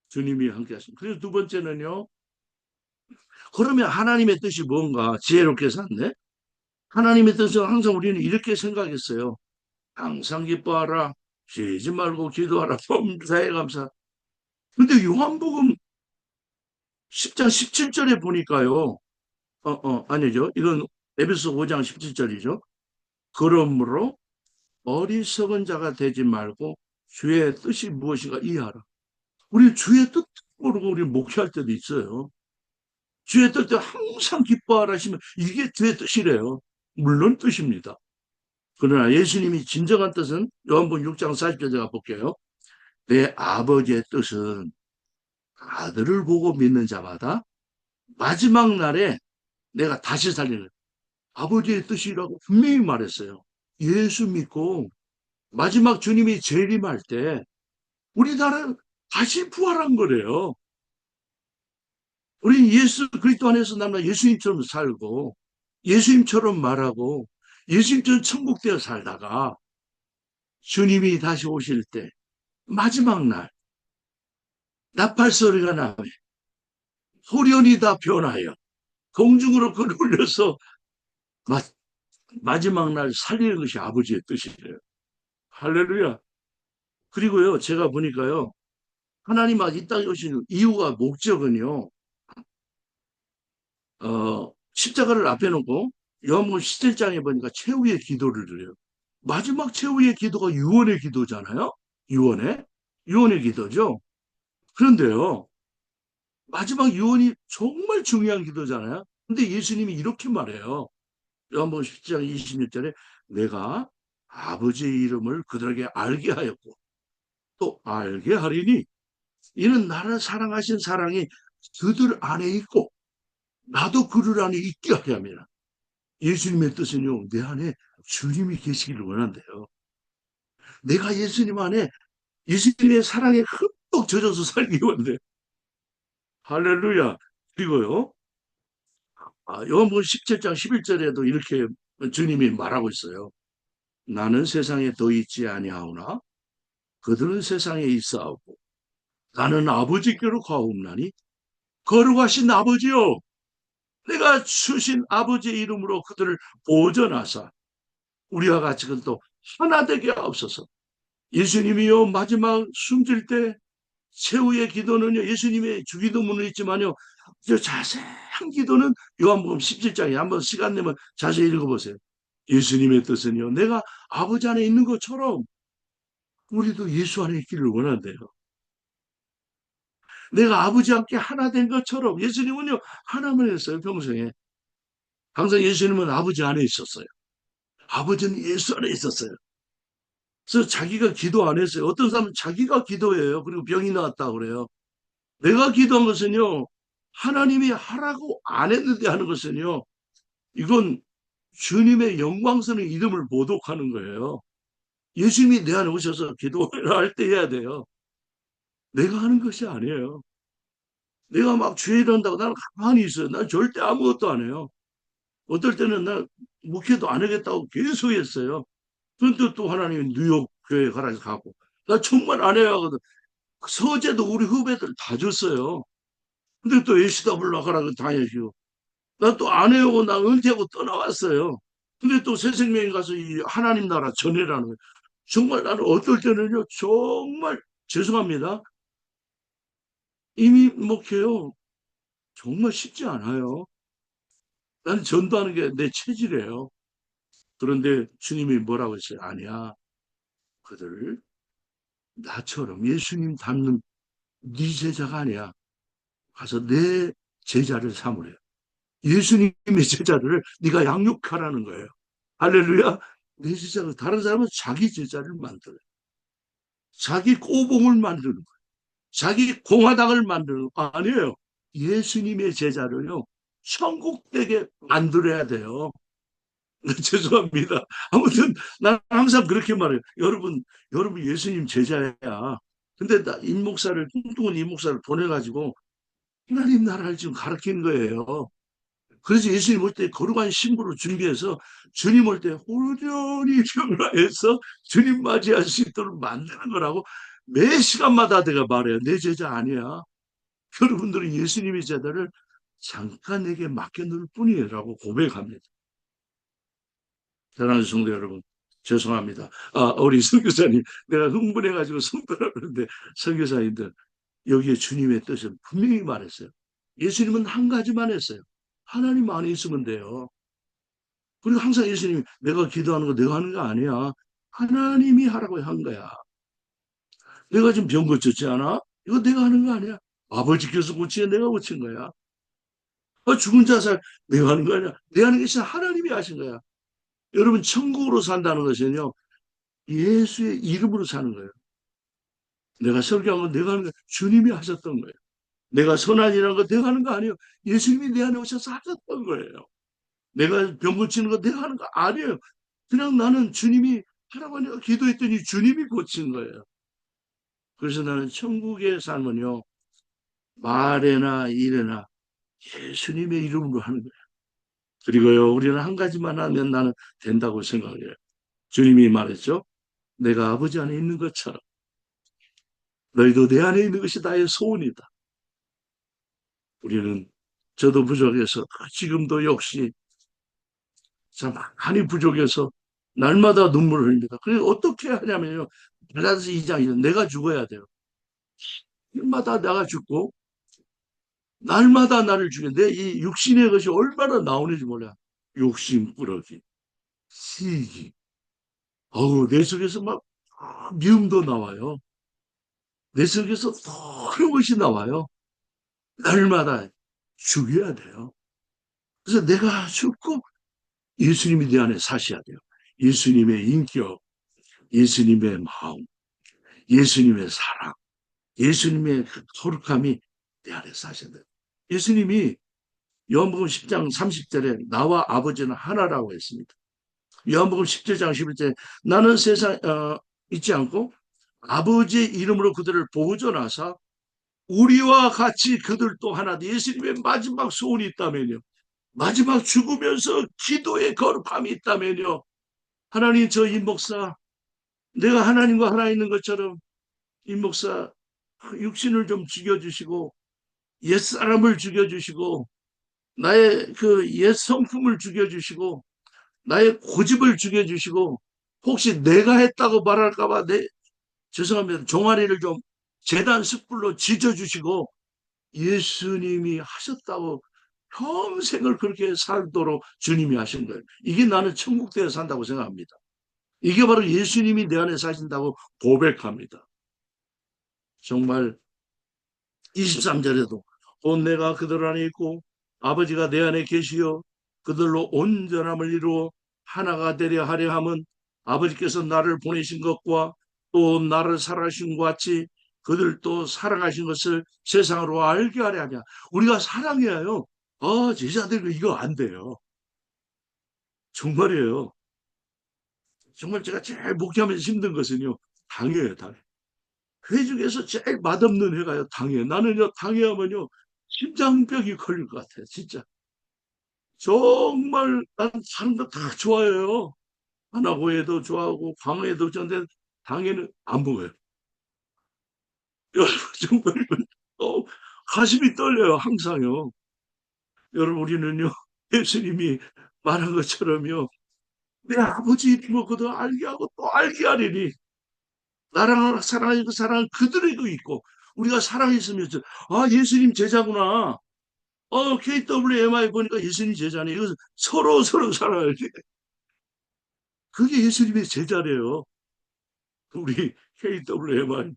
주님이 함께 하십니다. 그리고 두 번째는요. 그러면 하나님의 뜻이 뭔가 지혜롭게 샀네? 하나님의 뜻은 항상 우리는 이렇게 생각했어요. 항상 기뻐하라. 쉬지 말고 기도하라. 범사에 감사. 근데 요한복음 10장 17절에 보니까요. 아니죠. 이건 에베소 5장 17절이죠. 그러므로 어리석은 자가 되지 말고 주의 뜻이 무엇인가 이해하라. 우리 주의 뜻 모르고 우리 목회할 때도 있어요. 주의 뜻 항상 기뻐하라 하시면 이게 주의 뜻이래요. 물론 뜻입니다. 그러나 예수님이 진정한 뜻은 요한복음 6장 40절 제가 볼게요. 내 아버지의 뜻은 아들을 보고 믿는 자마다 마지막 날에 내가 다시 살리는 아버지의 뜻이라고 분명히 말했어요. 예수 믿고 마지막 주님이 재림할 때 우리나라는 다시 부활한 거래요. 우리 예수 그리스도 안에서 남아 예수님처럼 살고 예수님처럼 말하고 예수님처럼 천국되어 살다가 주님이 다시 오실 때 마지막 날 나팔 소리가 나며 소련이 다 변하여 공중으로 그를 올려서 마지막 날 살리는 것이 아버지의 뜻이래요. 할렐루야. 그리고요, 제가 보니까요, 하나님아 이 땅에 오신 이유가 목적은요, 십자가를 앞에 놓고 요한복음 17장에 보니까 최후의 기도를 드려요. 마지막 최후의 기도가 유언의 기도잖아요. 유언의 기도죠. 그런데요, 마지막 유언이 정말 중요한 기도잖아요. 근데 예수님이 이렇게 말해요. 요한복음 17장 26절에 내가 아버지의 이름을 그들에게 알게 하였고 또 알게 하리니 이는 나를 사랑하신 사랑이 그들 안에 있고 나도 그들 안에 있게 하려 함이라. 예수님의 뜻은요, 내 안에 주님이 계시기를 원한대요. 내가 예수님 안에 예수님의 사랑에 흠뻑 젖어서 살기 원해. 할렐루야. 그리고요, 요한복음 17장 11절에도 이렇게 주님이 말하고 있어요. 나는 세상에 더 있지 아니하오나 그들은 세상에 있사오고 나는 아버지께로 가옵나니 거룩하신 아버지요 내가 주신 아버지의 이름으로 그들을 보존하사 우리와 같이 그들도 하나 되게 하옵소서. 예수님이요 마지막 숨질 때 최후의 기도는요 예수님의 주기도문은 있지만요 저 자세한 기도는 요한복음 17장에 한번 시간 내면 자세히 읽어보세요. 예수님의 뜻은요 내가 아버지 안에 있는 것처럼 우리도 예수 안에 있기를 원한대요. 내가 아버지와 함께 하나 된 것처럼 예수님은요 하나만 했어요. 평생에 항상 예수님은 아버지 안에 있었어요. 아버지는 예수 안에 있었어요. 그래서 자기가 기도 안 했어요. 어떤 사람은 자기가 기도해요. 그리고 병이 나왔다고 그래요. 내가 기도한 것은요 하나님이 하라고 안 했는데 하는 것은요 이건 주님의 영광스러운 이름을 모독하는 거예요. 예수님이 내 안에 오셔서 기도를 할 때 해야 돼요. 내가 하는 것이 아니에요. 내가 막 죄를 한다고 나는 가만히 있어요. 난 절대 아무것도 안 해요. 어떨 때는 나 목회도 안 하겠다고 계속 했어요. 그런데 또 하나님이 뉴욕 교회 가라 해서 가고 나 정말 안 해요 하거든. 서재도 우리 후배들 다 줬어요. 근데 또 SW 가라 다녀주고 나 또 안 해요. 나 은퇴하고 떠나왔어요. 근데 또 새생명에 가서 이 하나님 나라 전해라는 거예요. 정말 나는 어떨 때는요 정말 죄송합니다. 이미 목회요 정말 쉽지 않아요. 나는 전도하는 게 내 체질이에요. 그런데 주님이 뭐라고 했어요? 아니야. 그들 나처럼 예수님 닮는 네 제자가 아니야. 가서 내 제자를 삼으래요. 예수님의 제자를 네가 양육하라는 거예요. 할렐루야. 내 제자가 다른 사람은 자기 제자를 만들어요. 자기 꼬봉을 만드는 거예요. 자기 공화당을 만드는 거 아니에요. 예수님의 제자를요. 천국되게 만들어야 돼요. 죄송합니다. 아무튼 난 항상 그렇게 말해요. 여러분 예수님 제자야. 근데 임 목사를 뚱뚱한 임 목사를 보내가지고 하나님 나라를 지금 가르치는 거예요. 그래서 예수님 올 때 거룩한 신부를 준비해서 주님 올 때 호련히 변화해서 주님 맞이할 수 있도록 만드는 거라고 매 시간마다 내가 말해요. 내 제자 아니야. 여러분들은 예수님의 제자를 잠깐 내게 맡겨놓을 뿐이에요.라고 고백합니다. 사랑하는 성도 여러분, 죄송합니다. 우리 선교사님, 내가 흥분해가지고 성도라 그러는데 선교사님들, 여기에 주님의 뜻은 분명히 말했어요. 예수님은 한 가지만 했어요. 하나님 안에 있으면 돼요. 그리고 항상 예수님이 내가 기도하는 거 내가 하는 거 아니야. 하나님이 하라고 한 거야. 내가 지금 병 고쳤지 않아? 이거 내가 하는 거 아니야. 아버지께서 고치에 내가 고친 거야. 죽은 자살 내가 하는 거 아니야. 내가 하는 게 아니라 하나님이 하신 거야. 여러분 천국으로 산다는 것은요. 예수의 이름으로 사는 거예요. 내가 설교한 건 내가 하는 거 주님이 하셨던 거예요. 내가 선한 일한 거 내가 하는 거 아니에요. 예수님이 내 안에 오셔서 하셨던 거예요. 내가 병 고치는 거 내가 하는 거 아니에요. 그냥 나는 주님이 하라고 하니까 기도했더니 주님이 고친 거예요. 그래서 나는 천국의 삶은요. 말에나 일에나 예수님의 이름으로 하는 거예요. 그리고요. 우리는 한 가지만 하면 나는 된다고 생각해요. 주님이 말했죠. 내가 아버지 안에 있는 것처럼 너희도 내 안에 있는 것이 나의 소원이다. 우리는 저도 부족해서 지금도 역시 참 많이 부족해서 날마다 눈물을 흘립니다. 그래서 어떻게 하냐면요. 갈라디아서 2장 내가 죽어야 돼요. 날마다 내가 죽고 날마다 나를 죽여. 내 이 육신의 것이 얼마나 나오는지 몰라. 욕심 꾸러기, 시기. 내 속에서 막 미움도 나와요. 내 속에서 그런 것이 나와요. 날마다 죽여야 돼요. 그래서 내가 죽고 예수님이 내 안에 사셔야 돼요. 예수님의 인격, 예수님의 마음, 예수님의 사랑, 예수님의 그 거룩함이 내 안에 사셔야 돼요. 예수님이 요한복음 10장 30절에 나와 아버지는 하나라고 했습니다. 요한복음 17장 11절에 나는 세상 잊지 않고 아버지의 이름으로 그들을 보존하사 우리와 같이 그들도 하나. 예수님의 마지막 소원이 있다면요. 마지막 죽으면서 기도의 거룩함이 있다면요. 하나님 저 임 목사 내가 하나님과 하나 있는 것처럼 임 목사 육신을 좀 죽여주시고 옛사람을 죽여주시고 나의 그 옛 성품을 죽여주시고 나의 고집을 죽여주시고 혹시 내가 했다고 말할까봐 죄송합니다. 종아리를 좀 제단 숯불로 지져주시고 예수님이 하셨다고 평생을 그렇게 살도록 주님이 하신 거예요. 이게 나는 천국대에 산다고 생각합니다. 이게 바로 예수님이 내 안에 사신다고 고백합니다. 정말 23절에도 온 내가 그들 안에 있고 아버지가 내 안에 계시어 그들로 온전함을 이루어 하나가 되려 하려 함은 아버지께서 나를 보내신 것과 또 나를 사랑하신 것 같이 그들도 사랑하신 것을 세상으로 알게 하려 하냐. 우리가 사랑해야요. 제자들 이거 안 돼요. 정말이에요. 정말 제가 제일 목회하면서 힘든 것은요. 당해요. 당해. 회 중에서 제일 맛없는 회가요. 당해. 나는요. 당해하면요. 심장병이 걸릴 것 같아요. 진짜. 정말 난 사는 거 다 좋아해요. 하나고해도 좋아하고 광어에도 좋은데 당해는 안 먹어요. 여러분 정말 가슴이 떨려요. 항상요. 여러분 우리는요. 예수님이 말한 것처럼요. 내 아버지 이름을 그도 알게 하고 또 알게 하리니 나랑 사랑하는 그 사랑은 그들에도 있고 우리가 사랑했으면 예수님 제자구나. KWMI 보니까 예수님 제자네. 이거 서로 사랑해야 돼. 그게 예수님의 제자래요. 우리 KWMI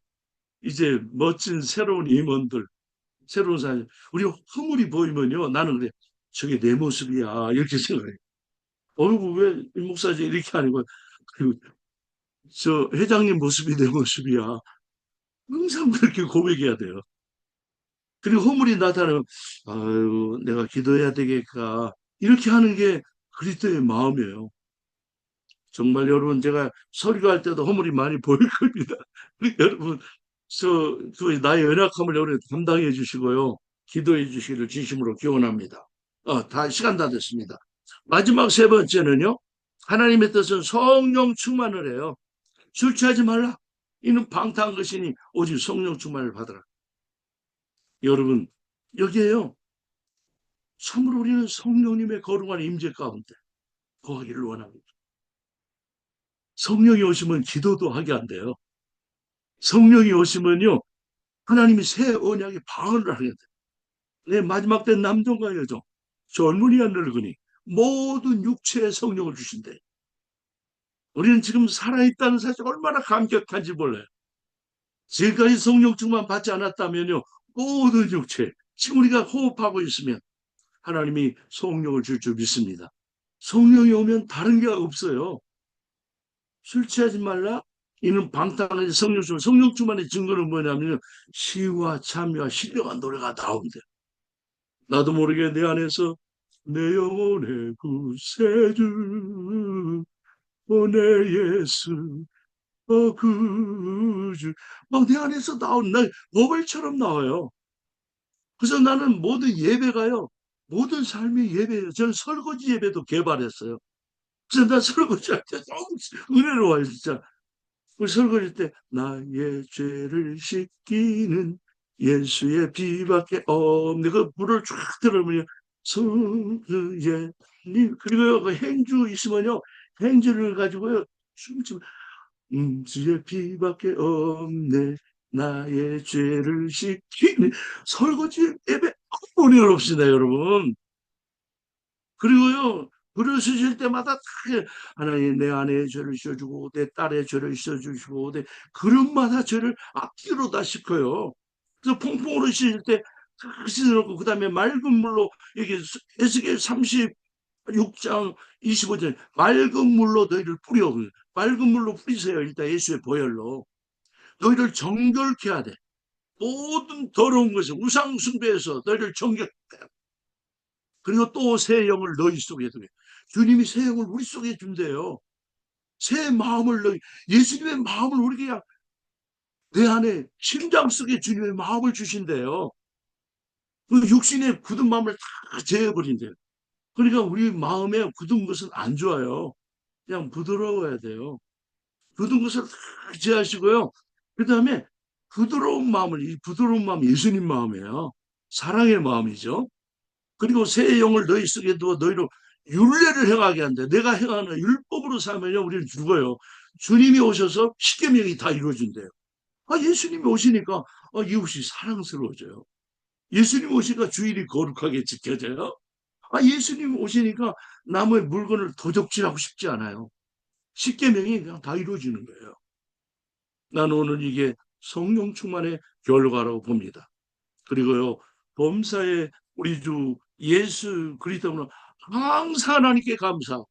이제 멋진 새로운 임원들 새로운 사람. 우리 허물이 보이면요. 나는 그래. 저게 내 모습이야. 이렇게 생각해. 어이구, 왜 이 목사지? 이렇게 하는 거야. 그리고 저 회장님 모습이 내 모습이야. 항상 그렇게 고백해야 돼요. 그리고 허물이 나타나면, 아유, 내가 기도해야 되겠까. 이렇게 하는 게 그리스도의 마음이에요. 정말 여러분, 제가 설교할 때도 허물이 많이 보일 겁니다. 여러분, 나의 연약함을 여러분 담당해 주시고요. 기도해 주시기를 진심으로 기원합니다. 다, 시간 다 됐습니다. 마지막 세 번째는요, 하나님의 뜻은 성령 충만을 해요. 술 취하지 말라. 이는 방탕한 것이니 오직 성령 충만을 받으라. 여러분, 여기에요. 참으로 우리는 성령님의 거룩한 임재 가운데 거하기를 원합니다. 성령이 오시면 기도도 하게 한대요. 성령이 오시면요, 하나님이 새 언약의 방언을 하게 돼요. 내 마지막 때 남종과 여종, 젊은이와 늙은이, 모든 육체의 성령을 주신대. 우리는 지금 살아있다는 사실 얼마나 감격한지 몰라요. 지금까지 성령 충만 받지 않았다면요, 모든 육체, 지금 우리가 호흡하고 있으면 하나님이 성령을 줄 줄 믿습니다. 성령이 오면 다른 게 없어요. 술 취하지 말라. 이는 방탕한 성령 충만. 성령 충만의 증거는 뭐냐면 시와 참여와 신령한 노래가 나온대. 나도 모르게 내 안에서 내 영혼의 구세주 내 예수 구주 막 내 안에서 나온 나 노벨처럼 나와요. 그래서 나는 모든 예배가요. 모든 삶이 예배예요. 저는 설거지 예배도 개발했어요. 그래서 나 설거지할 때 너무 은혜로워요, 진짜. 우리 설거지 때 나의 죄를 씻기는 예수의 피밖에 없네. 그 물을 쫙 들으면요. 성주의 님 그리고요 그 행주 있으면요 행주를 가지고요 춤추면 주의 피밖에 없네 나의 죄를 씻기는 설거지 예배 은혜롭습니다 여러분. 그리고요, 글을 쓰실 때마다 다 하나님 내 아내의 죄를 씻어주고 내 딸의 죄를 씻어주시고 내 그릇마다 죄를 앞뒤로 다 씻어요. 그래서 퐁퐁으로 씻을 때 탁 씻어놓고 그 다음에 맑은 물로 이게 에스겔 36장 25절 맑은 물로 너희를 뿌려 맑은 물로 뿌리세요. 일단 예수의 보혈로 너희를 정결케 하되 모든 더러운 것을 우상 숭배에서 너희를 정결 그리고 또 새 영을 너희 속에 두게. 주님이 새 영을 우리 속에 준대요. 새 마음을 예수님의 마음을 우리가 내 안에 심장 속에 주님의 마음을 주신대요. 그 육신의 굳은 마음을 다 제어버린대요. 그러니까 우리 마음에 굳은 것은 안 좋아요. 그냥 부드러워야 돼요. 굳은 것을 다 제하시고요. 그 다음에 부드러운 마음을, 이 부드러운 마음 예수님 마음이에요. 사랑의 마음이죠. 그리고 새 영을 너희 속에 두어 너희로 율례를 행하게 한대. 내가 행하는 율법으로 살면요 우리는 죽어요. 주님이 오셔서 십계명이 다 이루어진대요. 예수님이 오시니까 이웃이 사랑스러워져요. 예수님 오시니까 주일이 거룩하게 지켜져요. 예수님 오시니까 남의 물건을 도적질하고 싶지 않아요. 십계명이 그냥 다 이루어지는 거예요. 나는 오늘 이게 성령 충만의 결과라고 봅니다. 그리고요 범사에 우리 주 예수 그리스도는 항상 하나님께 감사.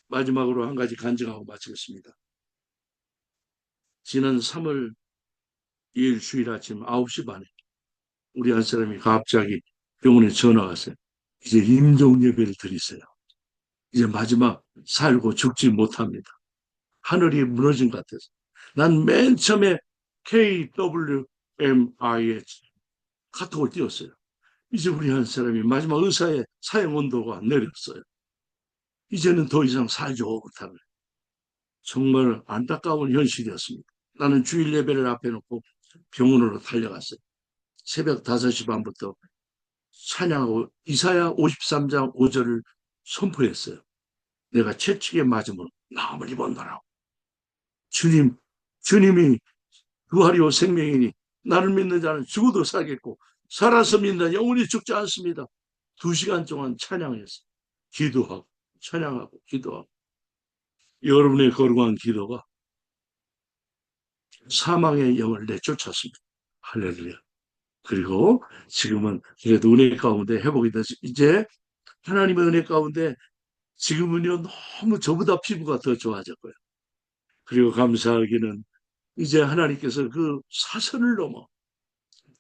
마지막으로 한 가지 간증하고 마치겠습니다. 지난 3월 2일 주일 아침 9시 반에 우리 한 사람이 갑자기 병원에 전화가 왔어요. 이제 임종 예배를 드리세요. 이제 마지막 살고 죽지 못합니다. 하늘이 무너진 것 같아서. 난 맨 처음에 KWMIH 카톡을 띄웠어요. 이제 우리 한 사람이 마지막 의사의 사형 온도가 내렸어요. 이제는 더 이상 살지 못하는 정말 안타까운 현실이었습니다. 나는 주일 예배를 앞에 놓고 병원으로 달려갔어요. 새벽 5시 반부터 찬양하고 이사야 53장 5절을 선포했어요. 내가 채찍에 맞으면 나음을 입었노라고. 주님이 부활이요 생명이니 나를 믿는 자는 죽어도 살겠고 살아서 믿는 영원히 죽지 않습니다. 2시간 동안 찬양했어요. 기도하고 찬양하고 기도하고 여러분의 거룩한 기도가 사망의 영을 내쫓았습니다. 할렐루야. 그리고 지금은 그래도 은혜 가운데 회복이 돼서 이제 하나님의 은혜 가운데 지금은요 너무 저보다 피부가 더 좋아졌고요. 그리고 감사하기는 이제 하나님께서 그 사선을 넘어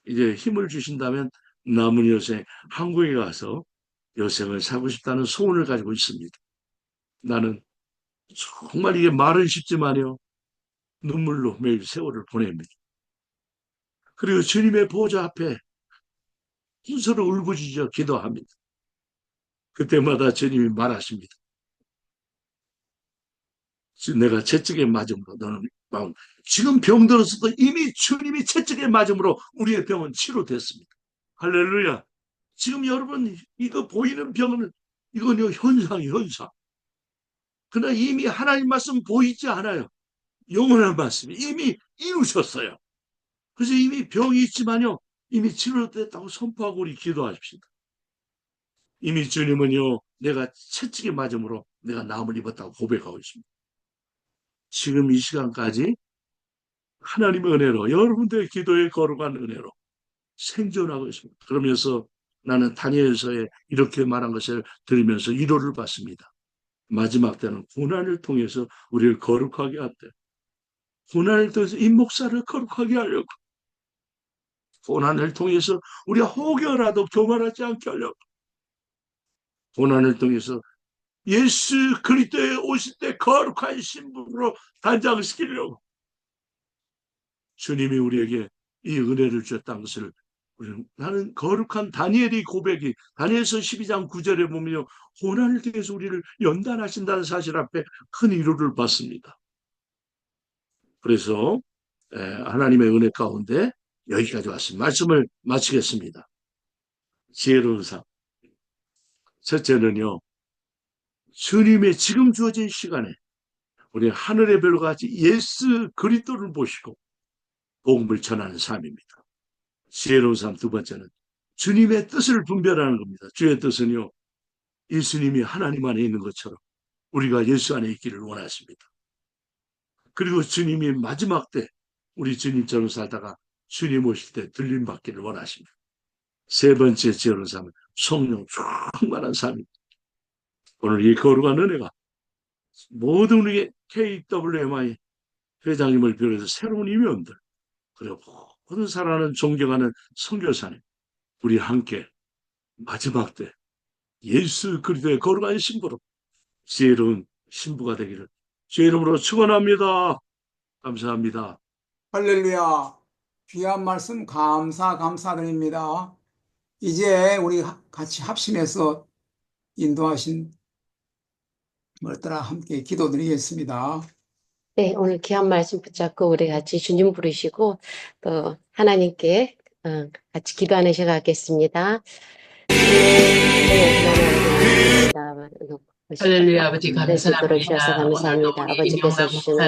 이제 힘을 주신다면 남은 여생 한국에 가서 여생을 사고 싶다는 소원을 가지고 있습니다. 나는 정말 이게 말은 쉽지만요 눈물로 매일 세월을 보냅니다. 그리고 주님의 보좌 앞에 순서로 울부짖어 기도합니다. 그때마다 주님이 말하십니다. 내가 채찍에 맞음으로 너는 마음. 지금 병들었어도 이미 주님이 채찍에 맞음으로 우리의 병은 치료됐습니다. 할렐루야. 지금 여러분 이거 보이는 병은 이건요 현상이에요, 현상. 그러나 이미 하나님 말씀 보이지 않아요. 영원한 말씀이 이미 이루셨어요. 그래서 이미 병이 있지만요 이미 치료됐다고 선포하고 우리 기도하십시다. 이미 주님은요 내가 채찍에 맞음으로 내가 나음을 입었다고 고백하고 있습니다. 지금 이 시간까지 하나님의 은혜로 여러분들의 기도에 거룩한 은혜로 생존하고 있습니다. 그러면서 나는 다니엘서에 이렇게 말한 것을 들으면서 위로를 받습니다. 마지막 때는 고난을 통해서 우리를 거룩하게 한대. 고난을 통해서 이 목사를 거룩하게 하려고. 고난을 통해서 우리가 혹여라도 교만하지 않게 하려고. 고난을 통해서 예수 그리스도에 오실 때 거룩한 신분으로 단장시키려고 주님이 우리에게 이 은혜를 주셨다는 것을 나는 거룩한 다니엘의 고백이 다니엘서 12장 9절에 보면 고난을 통해서 우리를 연단하신다는 사실 앞에 큰 위로를 받습니다. 그래서 하나님의 은혜 가운데 여기까지 왔습니다. 말씀을 마치겠습니다. 지혜로운 삶. 첫째는요. 주님의 지금 주어진 시간에 우리 하늘의 별과 같이 예수 그리스도를 보시고 복음을 전하는 삶입니다. 지혜로운 삶 두 번째는 주님의 뜻을 분별하는 겁니다. 주의 뜻은요. 예수님이 하나님 안에 있는 것처럼 우리가 예수 안에 있기를 원하십니다. 그리고 주님이 마지막 때 우리 주님처럼 살다가 주님 오실 때 들림 받기를 원하십니다. 세 번째 지혜로운 삶은 성령 충만한 삶입니다. 오늘 이 거룩한 은혜가 모든 우리 KWMI 회장님을 비롯해서 새로운 임원들 그리고 모든 사랑하는 존경하는 선교사님 우리 함께 마지막 때 예수 그리스도의 거룩한 신부로 지혜로운 신부가 되기를 주의 이름으로 축원합니다. 감사합니다. 할렐루야. 귀한 말씀 감사드립니다. 이제 우리 같이 합심해서 인도하신 뭐더라 함께 기도드리겠습니다. 네, 오늘 귀한 말씀 붙잡고 우리 같이 주님 부르시고 또 하나님께 같이 기도하는 시간 갖겠습니다. 할렐루야 아버지 들어주셔서 감사합니다. 감사합니다. 오늘도 우리 아버지께서 명랑 주시는